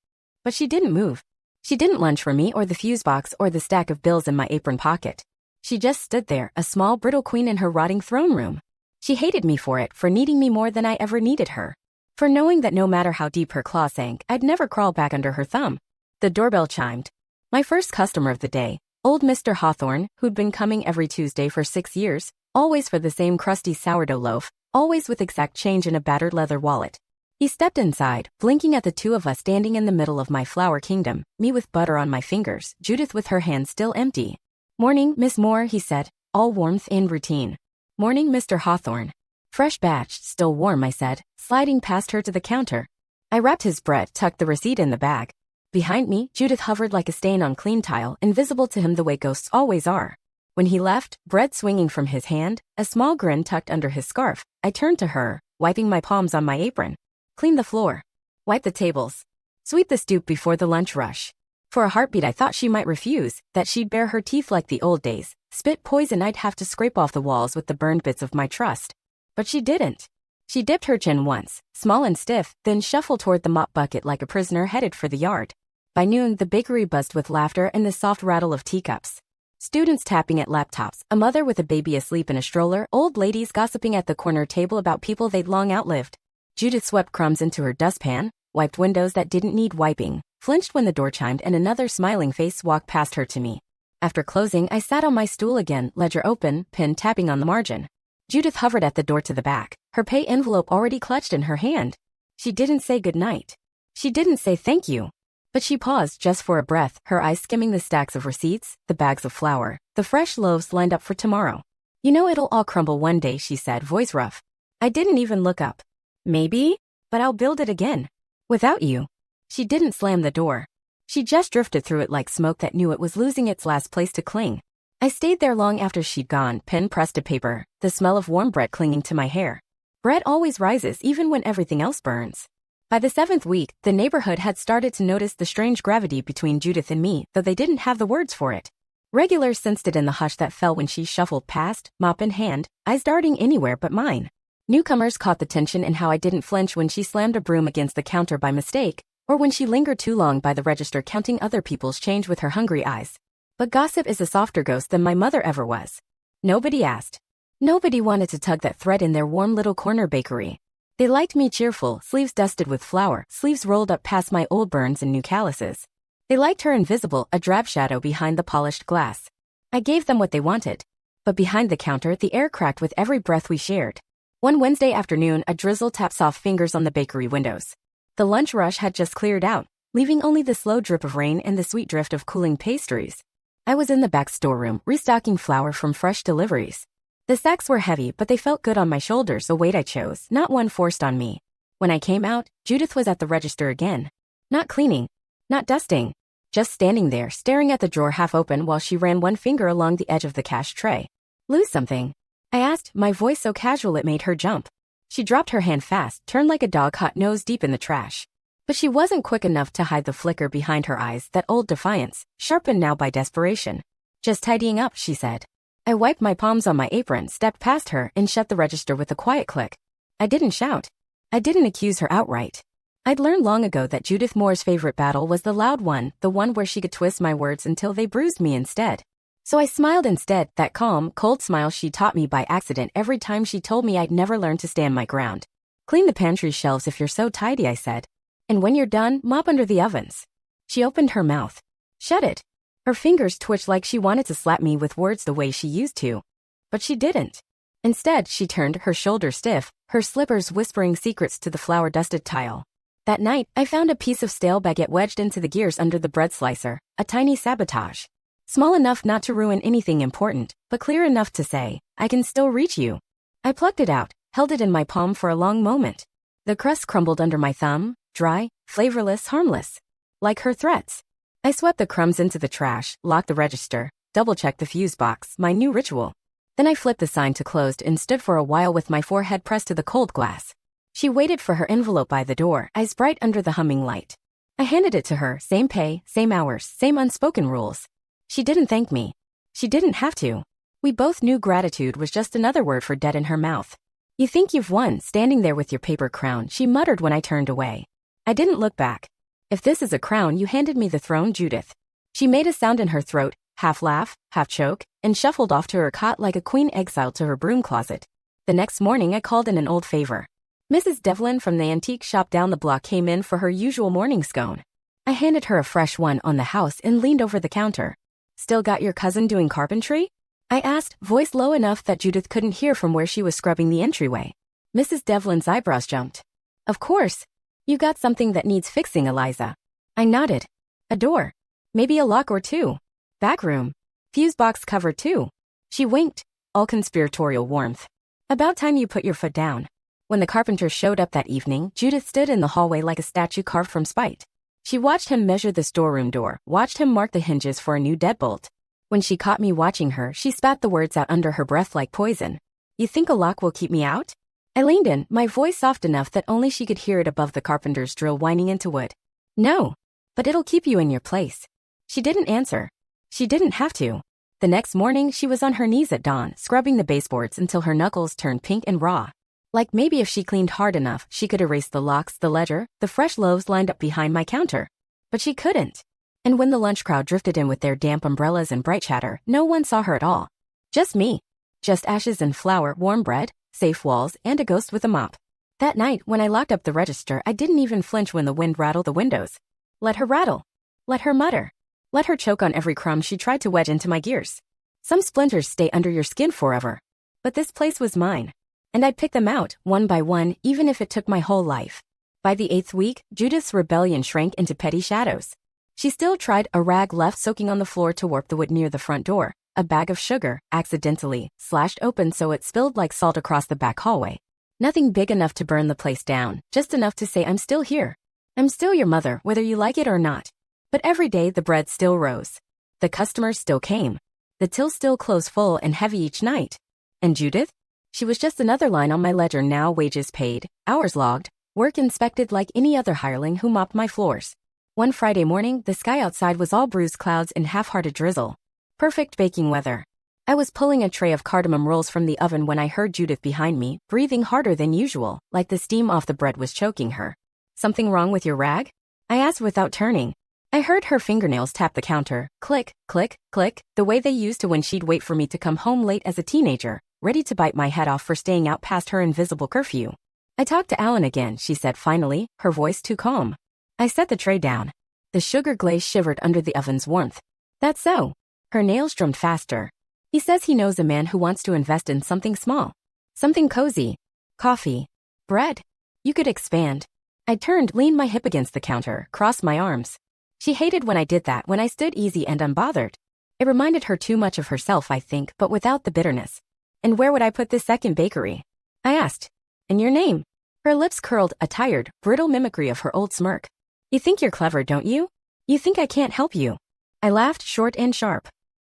But she didn't move. She didn't lunge for me or the fuse box or the stack of bills in my apron pocket. She just stood there, a small, brittle queen in her rotting throne room. She hated me for it, for needing me more than I ever needed her. For knowing that no matter how deep her claw sank, I'd never crawl back under her thumb. The doorbell chimed. My first customer of the day, old Mr. Hawthorne, who'd been coming every Tuesday for 6 years, always for the same crusty sourdough loaf, always with exact change in a battered leather wallet. He stepped inside, blinking at the two of us standing in the middle of my flour kingdom, me with butter on my fingers, Judith with her hands still empty. "Morning, Miss Moore," he said, all warmth and routine. "Morning, Mr. Hawthorne." "Fresh batch, still warm," I said, sliding past her to the counter. I wrapped his bread, tucked the receipt in the bag. Behind me, Judith hovered like a stain on clean tile, invisible to him the way ghosts always are. When he left, bread swinging from his hand, a small grin tucked under his scarf, I turned to her, wiping my palms on my apron. "Clean the floor. Wipe the tables. Sweep the stoop before the lunch rush." For a heartbeat I thought she might refuse, that she'd bare her teeth like the old days, spit poison I'd have to scrape off the walls with the burned bits of my trust. But she didn't. She dipped her chin once, small and stiff, then shuffled toward the mop bucket like a prisoner headed for the yard. By noon, the bakery buzzed with laughter and the soft rattle of teacups. Students tapping at laptops, a mother with a baby asleep in a stroller, old ladies gossiping at the corner table about people they'd long outlived. Judith swept crumbs into her dustpan, wiped windows that didn't need wiping, flinched when the door chimed and another smiling face walked past her to me. After closing, I sat on my stool again, ledger open, pen tapping on the margin. Judith hovered at the door to the back, her pay envelope already clutched in her hand. She didn't say goodnight. She didn't say thank you. But she paused just for a breath, her eyes skimming the stacks of receipts, the bags of flour, the fresh loaves lined up for tomorrow. You know it'll all crumble one day, she said, voice rough. I didn't even look up. Maybe, but I'll build it again. Without you. She didn't slam the door. She just drifted through it like smoke that knew it was losing its last place to cling. I stayed there long after she'd gone, pen pressed to paper, the smell of warm bread clinging to my hair. Bread always rises even when everything else burns. By the 7th week, the neighborhood had started to notice the strange gravity between Judith and me, though they didn't have the words for it. Regulars sensed it in the hush that fell when she shuffled past, mop in hand, eyes darting anywhere but mine. Newcomers caught the tension in how I didn't flinch when she slammed a broom against the counter by mistake, or when she lingered too long by the register counting other people's change with her hungry eyes. But gossip is a softer ghost than my mother ever was. Nobody asked. Nobody wanted to tug that thread in their warm little corner bakery. They liked me cheerful, sleeves dusted with flour, sleeves rolled up past my old burns and new calluses. They liked her invisible, a drab shadow behind the polished glass. I gave them what they wanted. But behind the counter, the air cracked with every breath we shared. One Wednesday afternoon, a drizzle tapped soft fingers on the bakery windows. The lunch rush had just cleared out, leaving only the slow drip of rain and the sweet drift of cooling pastries. I was in the back storeroom, restocking flour from fresh deliveries. The sacks were heavy, but they felt good on my shoulders, a weight I chose, not one forced on me. When I came out, Judith was at the register again. Not cleaning, not dusting, just standing there, staring at the drawer half open while she ran one finger along the edge of the cash tray. Lose something? I asked, my voice so casual it made her jump. She dropped her hand fast, turned like a dog caught nose deep in the trash. But she wasn't quick enough to hide the flicker behind her eyes, that old defiance, sharpened now by desperation. Just tidying up, she said. I wiped my palms on my apron, stepped past her, and shut the register with a quiet click. I didn't shout. I didn't accuse her outright. I'd learned long ago that Judith Moore's favorite battle was the loud one, the one where she could twist my words until they bruised me instead. So I smiled instead, that calm, cold smile she taught me by accident every time she told me I'd never learn to stand my ground. Clean the pantry shelves if you're so tidy, I said. And when you're done, mop under the ovens. She opened her mouth. Shut it. Her fingers twitched like she wanted to slap me with words the way she used to. But she didn't. Instead, she turned, her shoulders stiff, her slippers whispering secrets to the flour-dusted tile. That night, I found a piece of stale baguette wedged into the gears under the bread slicer, a tiny sabotage. Small enough not to ruin anything important, but clear enough to say, I can still reach you. I plucked it out, held it in my palm for a long moment. The crust crumbled under my thumb, dry, flavorless, harmless. Like her threats. I swept the crumbs into the trash, locked the register, double-checked the fuse box, my new ritual. Then I flipped the sign to closed and stood for a while with my forehead pressed to the cold glass. She waited for her envelope by the door, eyes bright under the humming light. I handed it to her, same pay, same hours, same unspoken rules. She didn't thank me. She didn't have to. We both knew gratitude was just another word for dead in her mouth. You think you've won, standing there with your paper crown, she muttered when I turned away. I didn't look back. If this is a crown, you handed me the throne, Judith. She made a sound in her throat, half laugh, half choke, and shuffled off to her cot like a queen exiled to her broom closet. The next morning I called in an old favor. Mrs. Devlin from the antique shop down the block came in for her usual morning scone. I handed her a fresh one on the house and leaned over the counter. Still got your cousin doing carpentry? I asked, voice low enough that Judith couldn't hear from where she was scrubbing the entryway. Mrs. Devlin's eyebrows jumped. Of course. You got something that needs fixing, Eliza. I nodded. A door. Maybe a lock or two. Back room. Fuse box cover too. She winked, all conspiratorial warmth. About time you put your foot down. When the carpenter showed up that evening, Judith stood in the hallway like a statue carved from spite. She watched him measure the storeroom door, watched him mark the hinges for a new deadbolt. When she caught me watching her, she spat the words out under her breath like poison. You think a lock will keep me out? I leaned in, my voice soft enough that only she could hear it above the carpenter's drill whining into wood. No, but it'll keep you in your place. She didn't answer. She didn't have to. The next morning, she was on her knees at dawn, scrubbing the baseboards until her knuckles turned pink and raw. Like maybe if she cleaned hard enough, she could erase the locks, the ledger, the fresh loaves lined up behind my counter. But she couldn't. And when the lunch crowd drifted in with their damp umbrellas and bright chatter, no one saw her at all. Just me. Just ashes and flour, warm bread, safe walls, and a ghost with a mop. That night, when I locked up the register, I didn't even flinch when the wind rattled the windows. Let her rattle. Let her mutter. Let her choke on every crumb she tried to wedge into my gears. Some splinters stay under your skin forever. But this place was mine. And I'd pick them out, one by one, even if it took my whole life. By the 8th week, Judith's rebellion shrank into petty shadows. She still tried a rag left soaking on the floor to warp the wood near the front door, a bag of sugar, accidentally, slashed open so it spilled like salt across the back hallway. Nothing big enough to burn the place down, just enough to say I'm still here. I'm still your mother, whether you like it or not. But every day the bread still rose. The customers still came. The till still closed full and heavy each night. And Judith? She was just another line on my ledger now, wages paid, hours logged, work inspected like any other hireling who mopped my floors. One Friday morning, the sky outside was all bruised clouds and half-hearted drizzle. Perfect baking weather. I was pulling a tray of cardamom rolls from the oven when I heard Judith behind me, breathing harder than usual, like the steam off the bread was choking her. Something wrong with your rag? I asked without turning. I heard her fingernails tap the counter, click, click, click, the way they used to when she'd wait for me to come home late as a teenager, ready to bite my head off for staying out past her invisible curfew. I talked to Alan again, she said finally, her voice too calm. I set the tray down. The sugar glaze shivered under the oven's warmth. That's so. Her nails drummed faster. He says he knows a man who wants to invest in something small. Something cozy. Coffee. Bread. You could expand. I turned, leaned my hip against the counter, crossed my arms. She hated when I did that, when I stood easy and unbothered. It reminded her too much of herself, I think, but without the bitterness. And where would I put this second bakery? I asked. And your name? Her lips curled, a tired, brittle mimicry of her old smirk. You think you're clever, don't you? You think I can't help you? I laughed, short and sharp.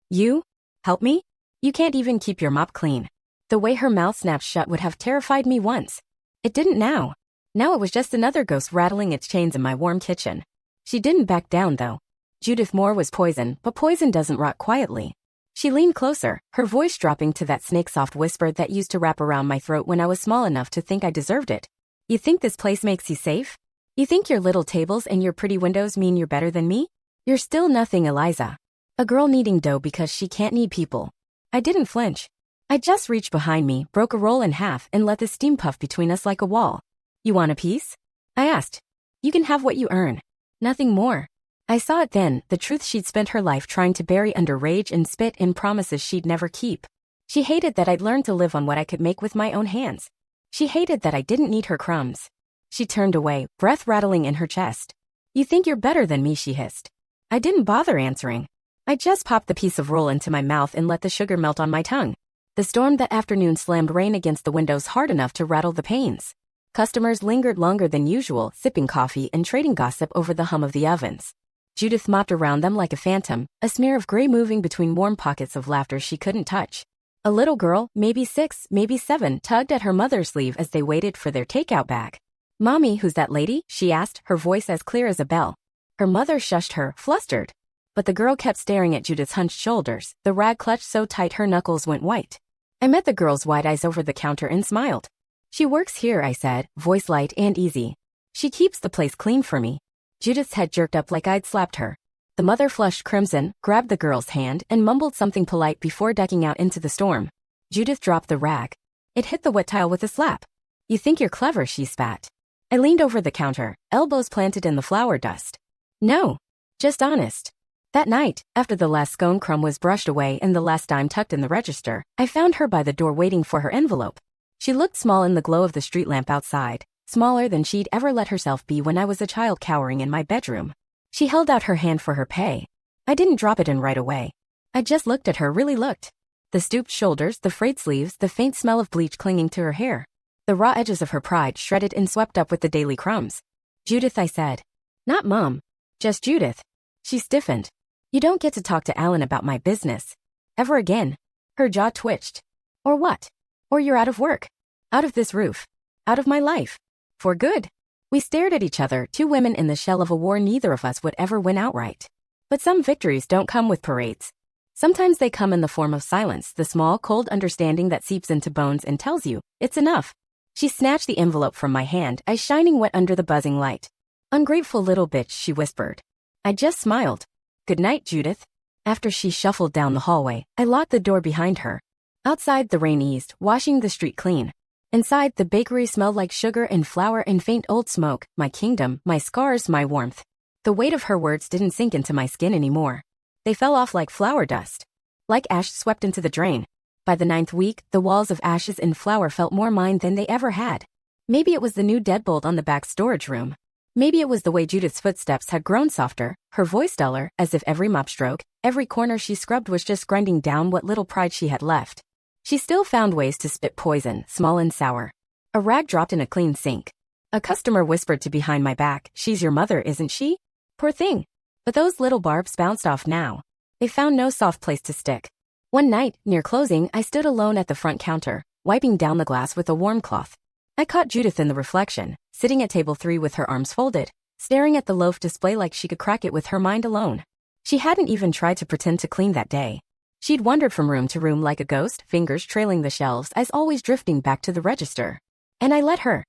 You? Help me? You can't even keep your mop clean. The way her mouth snapped shut would have terrified me once. It didn't now. Now it was just another ghost rattling its chains in my warm kitchen. She didn't back down, though. Judith Moore was poison, but poison doesn't rot quietly. She leaned closer, her voice dropping to that snake-soft whisper that used to wrap around my throat when I was small enough to think I deserved it. You think this place makes you safe? You think your little tables and your pretty windows mean you're better than me? You're still nothing, Eliza. A girl needing dough because she can't need people. I didn't flinch. I just reached behind me, broke a roll in half, and let the steam puff between us like a wall. You want a piece? I asked. You can have what you earn. Nothing more. I saw it then, the truth she'd spent her life trying to bury under rage and spit in promises she'd never keep. She hated that I'd learned to live on what I could make with my own hands. She hated that I didn't need her crumbs. She turned away, breath rattling in her chest. You think you're better than me, she hissed. I didn't bother answering. I just popped the piece of roll into my mouth and let the sugar melt on my tongue. The storm that afternoon slammed rain against the windows hard enough to rattle the panes. Customers lingered longer than usual, sipping coffee and trading gossip over the hum of the ovens. Judith mopped around them like a phantom, a smear of gray moving between warm pockets of laughter she couldn't touch. A little girl, maybe 6, maybe 7, tugged at her mother's sleeve as they waited for their takeout bag. Mommy, who's that lady? She asked, her voice as clear as a bell. Her mother shushed her, flustered. But the girl kept staring at Judith's hunched shoulders, the rag clutched so tight her knuckles went white. I met the girl's wide eyes over the counter and smiled. She works here, I said, voice light and easy. She keeps the place clean for me. Judith's head jerked up like I'd slapped her. The mother flushed crimson, grabbed the girl's hand, and mumbled something polite before ducking out into the storm. Judith dropped the rag. It hit the wet tile with a slap. You think you're clever, she spat. I leaned over the counter, elbows planted in the flour dust. No, just honest. That night, after the last scone crumb was brushed away and the last dime tucked in the register, I found her by the door waiting for her envelope. She looked small in the glow of the street lamp outside, smaller than she'd ever let herself be when I was a child cowering in my bedroom. She held out her hand for her pay. I didn't drop it in right away. I just looked at her, really looked. The stooped shoulders, the frayed sleeves, the faint smell of bleach clinging to her hair. The raw edges of her pride shredded and swept up with the daily crumbs. Judith, I said. Not Mom. Just Judith. She stiffened. You don't get to talk to Alan about my business. Ever again. Her jaw twitched. Or what? Or you're out of work. Out of this roof. Out of my life. For good. We stared at each other, two women in the shell of a war neither of us would ever win outright. But some victories don't come with parades. Sometimes they come in the form of silence, the small, cold understanding that seeps into bones and tells you, it's enough. She snatched the envelope from my hand, eyes shining wet under the buzzing light. Ungrateful little bitch, she whispered. I just smiled. Good night, Judith. After she shuffled down the hallway, I locked the door behind her. Outside, the rain eased, washing the street clean. Inside, the bakery smelled like sugar and flour and faint old smoke, my kingdom, my scars, my warmth. The weight of her words didn't sink into my skin anymore. They fell off like flour dust. Like ash swept into the drain. By the 9th week, the walls of ashes and flour felt more mine than they ever had. Maybe it was the new deadbolt on the back storage room. Maybe it was the way Judith's footsteps had grown softer, her voice duller, as if every mop stroke, every corner she scrubbed was just grinding down what little pride she had left. She still found ways to spit poison, small and sour. A rag dropped in a clean sink. A customer whispered to behind my back, "She's your mother, isn't she?" Poor thing. But those little barbs bounced off now. They found no soft place to stick. One night, near closing, I stood alone at the front counter, wiping down the glass with a warm cloth. I caught Judith in the reflection, sitting at table 3 with her arms folded, staring at the loaf display like she could crack it with her mind alone. She hadn't even tried to pretend to clean that day. She'd wandered from room to room like a ghost, fingers trailing the shelves, eyes always drifting back to the register. And I let her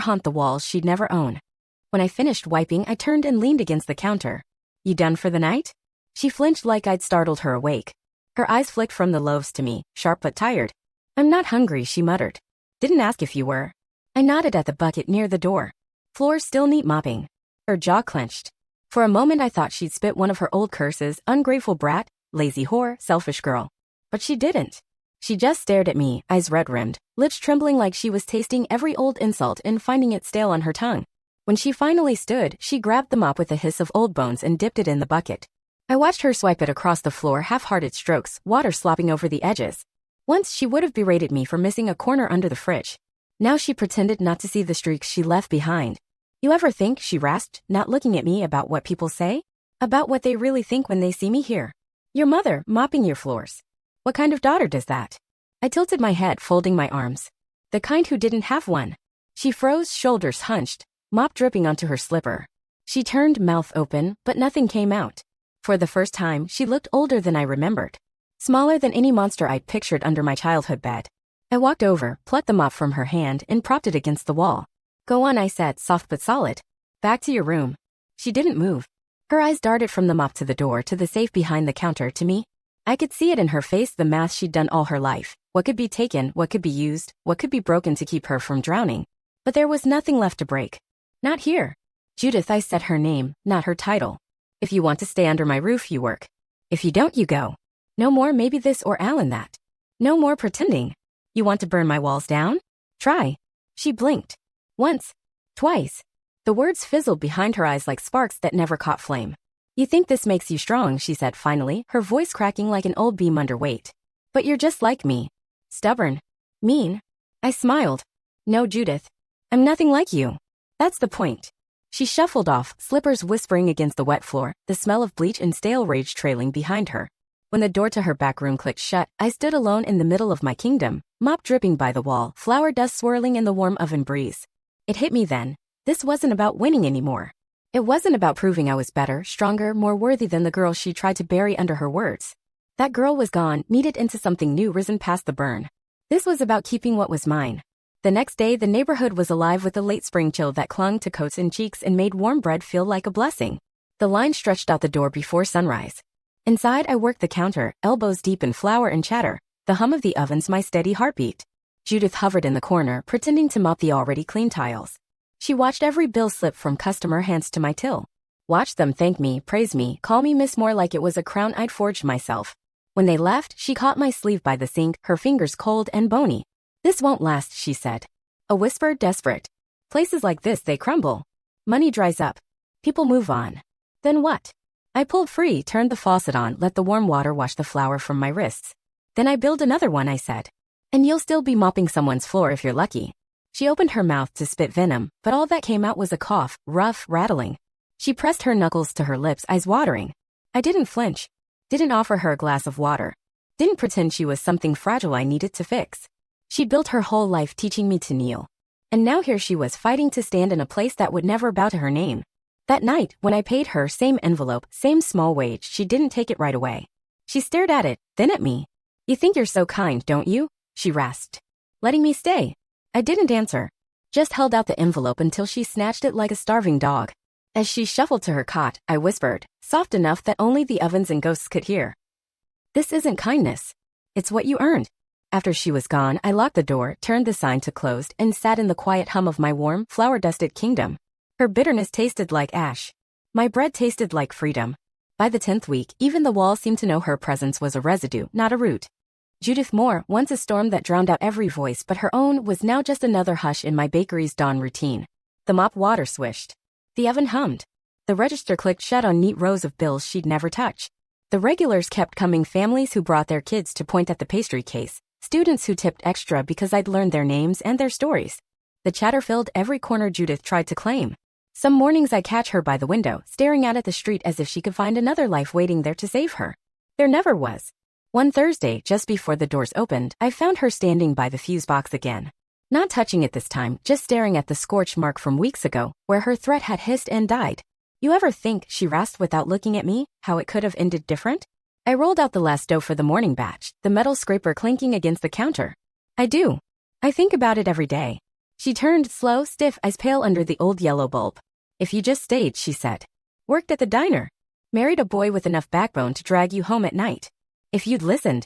haunt the walls she'd never own. When I finished wiping, I turned and leaned against the counter. "You done for the night?" She flinched like I'd startled her awake. Her eyes flicked from the loaves to me, sharp but tired. "I'm not hungry," she muttered. "Didn't ask if you were." I nodded at the bucket near the door. Floor still need mopping. Her jaw clenched. For a moment I thought she'd spit one of her old curses, ungrateful brat, lazy whore, selfish girl. But she didn't. She just stared at me, eyes red-rimmed, lips trembling like she was tasting every old insult and finding it stale on her tongue. When she finally stood, she grabbed the mop with a hiss of old bones and dipped it in the bucket. I watched her swipe it across the floor, half-hearted strokes, water slopping over the edges. Once she would have berated me for missing a corner under the fridge. Now she pretended not to see the streaks she left behind. "You ever think," she rasped, not looking at me, "about what people say? About what they really think when they see me here? Your mother, mopping your floors. What kind of daughter does that?" I tilted my head, folding my arms. The kind who didn't have one. She froze, shoulders hunched, mop dripping onto her slipper. She turned, mouth open, but nothing came out. For the first time, she looked older than I remembered. Smaller than any monster I'd pictured under my childhood bed. I walked over, plucked the mop from her hand, and propped it against the wall. "Go on," I said, soft but solid. "Back to your room." She didn't move. Her eyes darted from the mop to the door to the safe behind the counter to me. I could see it in her face, the math she'd done all her life. What could be taken, what could be used, what could be broken to keep her from drowning. But there was nothing left to break. Not here. "Judith," I said, her name, not her title. "If you want to stay under my roof, you work. If you don't, you go. No more maybe this or Alan that. No more pretending. You want to burn my walls down? Try." She blinked. Once. Twice. The words fizzled behind her eyes like sparks that never caught flame. "You think this makes you strong," she said finally, her voice cracking like an old beam under weight. "But you're just like me. Stubborn. Mean." I smiled. "No, Judith. I'm nothing like you. That's the point." She shuffled off, slippers whispering against the wet floor, the smell of bleach and stale rage trailing behind her. When the door to her back room clicked shut, I stood alone in the middle of my kingdom, mop dripping by the wall, flour dust swirling in the warm oven breeze. It hit me then. This wasn't about winning anymore. It wasn't about proving I was better, stronger, more worthy than the girl she tried to bury under her words. That girl was gone, kneaded into something new, risen past the burn. This was about keeping what was mine. The next day, the neighborhood was alive with the late spring chill that clung to coats and cheeks and made warm bread feel like a blessing. The line stretched out the door before sunrise. Inside, I worked the counter, elbows deep in flour and chatter, the hum of the ovens my steady heartbeat. Judith hovered in the corner, pretending to mop the already clean tiles. She watched every bill slip from customer hands to my till. Watched them thank me, praise me, call me Miss Moore like it was a crown I'd forged myself. When they left, she caught my sleeve by the sink, her fingers cold and bony. "This won't last," she said. A whisper, desperate. "Places like this, they crumble. Money dries up. People move on. Then what?" I pulled free, turned the faucet on, let the warm water wash the flour from my wrists. "Then I build another one," I said. "And you'll still be mopping someone's floor if you're lucky." She opened her mouth to spit venom, but all that came out was a cough, rough, rattling. She pressed her knuckles to her lips, eyes watering. I didn't flinch. Didn't offer her a glass of water. Didn't pretend she was something fragile I needed to fix. She built her whole life teaching me to kneel. And now here she was fighting to stand in a place that would never bow to her name. That night, when I paid her, same envelope, same small wage, she didn't take it right away. She stared at it, then at me. "You think you're so kind, don't you?" she rasped. "Letting me stay." I didn't answer. Just held out the envelope until she snatched it like a starving dog. As she shuffled to her cot, I whispered, soft enough that only the ovens and ghosts could hear. "This isn't kindness. It's what you earned." After she was gone, I locked the door, turned the sign to closed, and sat in the quiet hum of my warm, flower-dusted kingdom. Her bitterness tasted like ash. My bread tasted like freedom. By the 10th week, even the walls seemed to know her presence was a residue, not a root. Judith Moore, once a storm that drowned out every voice but her own, was now just another hush in my bakery's dawn routine. The mop water swished. The oven hummed. The register clicked shut on neat rows of bills she'd never touch. The regulars kept coming, families who brought their kids to point at the pastry case, students who tipped extra because I'd learned their names and their stories. The chatter filled every corner Judith tried to claim. Some mornings I'd catch her by the window, staring out at the street as if she could find another life waiting there to save her. There never was. One Thursday, just before the doors opened, I found her standing by the fuse box again. Not touching it this time, just staring at the scorch mark from weeks ago, where her threat had hissed and died. You ever think, she rasped without looking at me, how it could have ended different? I rolled out the last dough for the morning batch, the metal scraper clinking against the counter. I do. I think about it every day. She turned, slow, stiff, eyes pale under the old yellow bulb. If you just stayed, she said. Worked at the diner. Married a boy with enough backbone to drag you home at night. If you'd listened.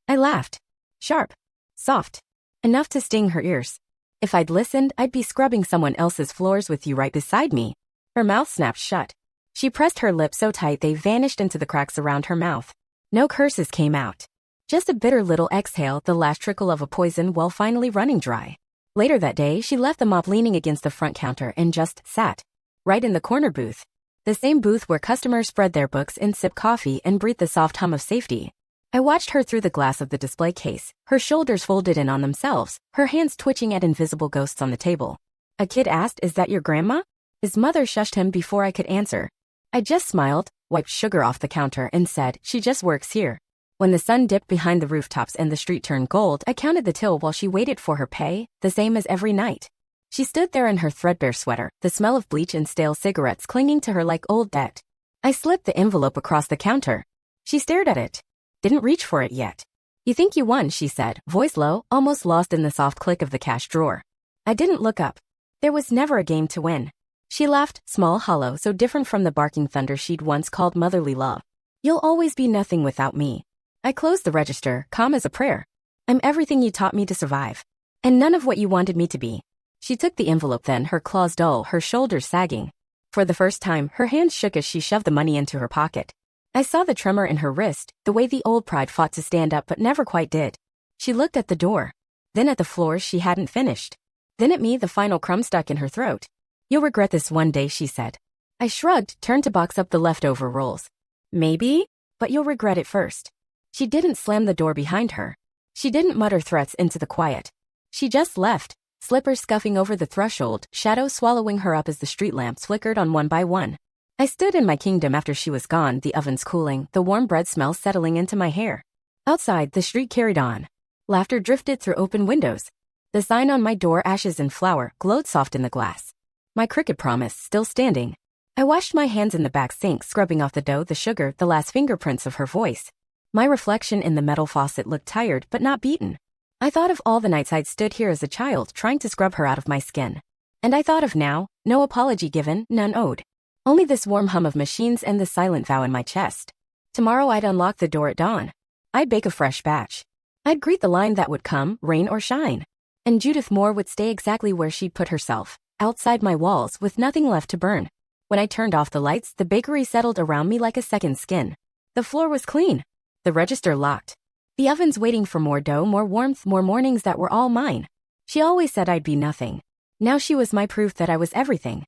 I laughed. Sharp. Soft. Enough to sting her ears. If I'd listened, I'd be scrubbing someone else's floors with you right beside me. Her mouth snapped shut. She pressed her lips so tight they vanished into the cracks around her mouth. No curses came out. Just a bitter little exhale, the last trickle of a poison well finally running dry. Later that day, she left the mop leaning against the front counter and just sat. Right in the corner booth. The same booth where customers spread their books and sip coffee and breathe the soft hum of safety. I watched her through the glass of the display case, her shoulders folded in on themselves, her hands twitching at invisible ghosts on the table. A kid asked, "Is that your grandma?" His mother shushed him before I could answer. I just smiled, wiped sugar off the counter, and said, "She just works here." When the sun dipped behind the rooftops and the street turned gold, I counted the till while she waited for her pay, the same as every night. She stood there in her threadbare sweater, the smell of bleach and stale cigarettes clinging to her like old debt. I slipped the envelope across the counter. She stared at it. Didn't reach for it yet. "You think you won," she said, voice low, almost lost in the soft click of the cash drawer. I didn't look up. There was never a game to win. She laughed, small, hollow, so different from the barking thunder she'd once called motherly love. "You'll always be nothing without me." I closed the register, calm as a prayer. "I'm everything you taught me to survive. And none of what you wanted me to be." She took the envelope then, her claws dull, her shoulders sagging. For the first time, her hands shook as she shoved the money into her pocket. I saw the tremor in her wrist, the way the old pride fought to stand up but never quite did. She looked at the door. Then at the floor she hadn't finished. Then at me, the final crumb stuck in her throat. "You'll regret this one day," she said. I shrugged, turned to box up the leftover rolls. "Maybe, but you'll regret it first." She didn't slam the door behind her. She didn't mutter threats into the quiet. She just left, slippers scuffing over the threshold, shadows swallowing her up as the street lamps flickered on one by one. I stood in my kingdom after she was gone, the ovens cooling, the warm bread smell settling into my hair. Outside, the street carried on. Laughter drifted through open windows. The sign on my door, "Ashes and Flour," glowed soft in the glass. My cricket promise, still standing. I washed my hands in the back sink, scrubbing off the dough, the sugar, the last fingerprints of her voice. My reflection in the metal faucet looked tired but not beaten. I thought of all the nights I'd stood here as a child trying to scrub her out of my skin. And I thought of now, no apology given, none owed. Only this warm hum of machines and the silent vow in my chest. Tomorrow I'd unlock the door at dawn. I'd bake a fresh batch. I'd greet the line that would come, rain or shine. And Judith Moore would stay exactly where she'd put herself, outside my walls with nothing left to burn. When I turned off the lights, the bakery settled around me like a second skin. The floor was clean. The register locked. The ovens waiting for more dough, more warmth, more mornings that were all mine. She always said I'd be nothing. Now she was my proof that I was everything.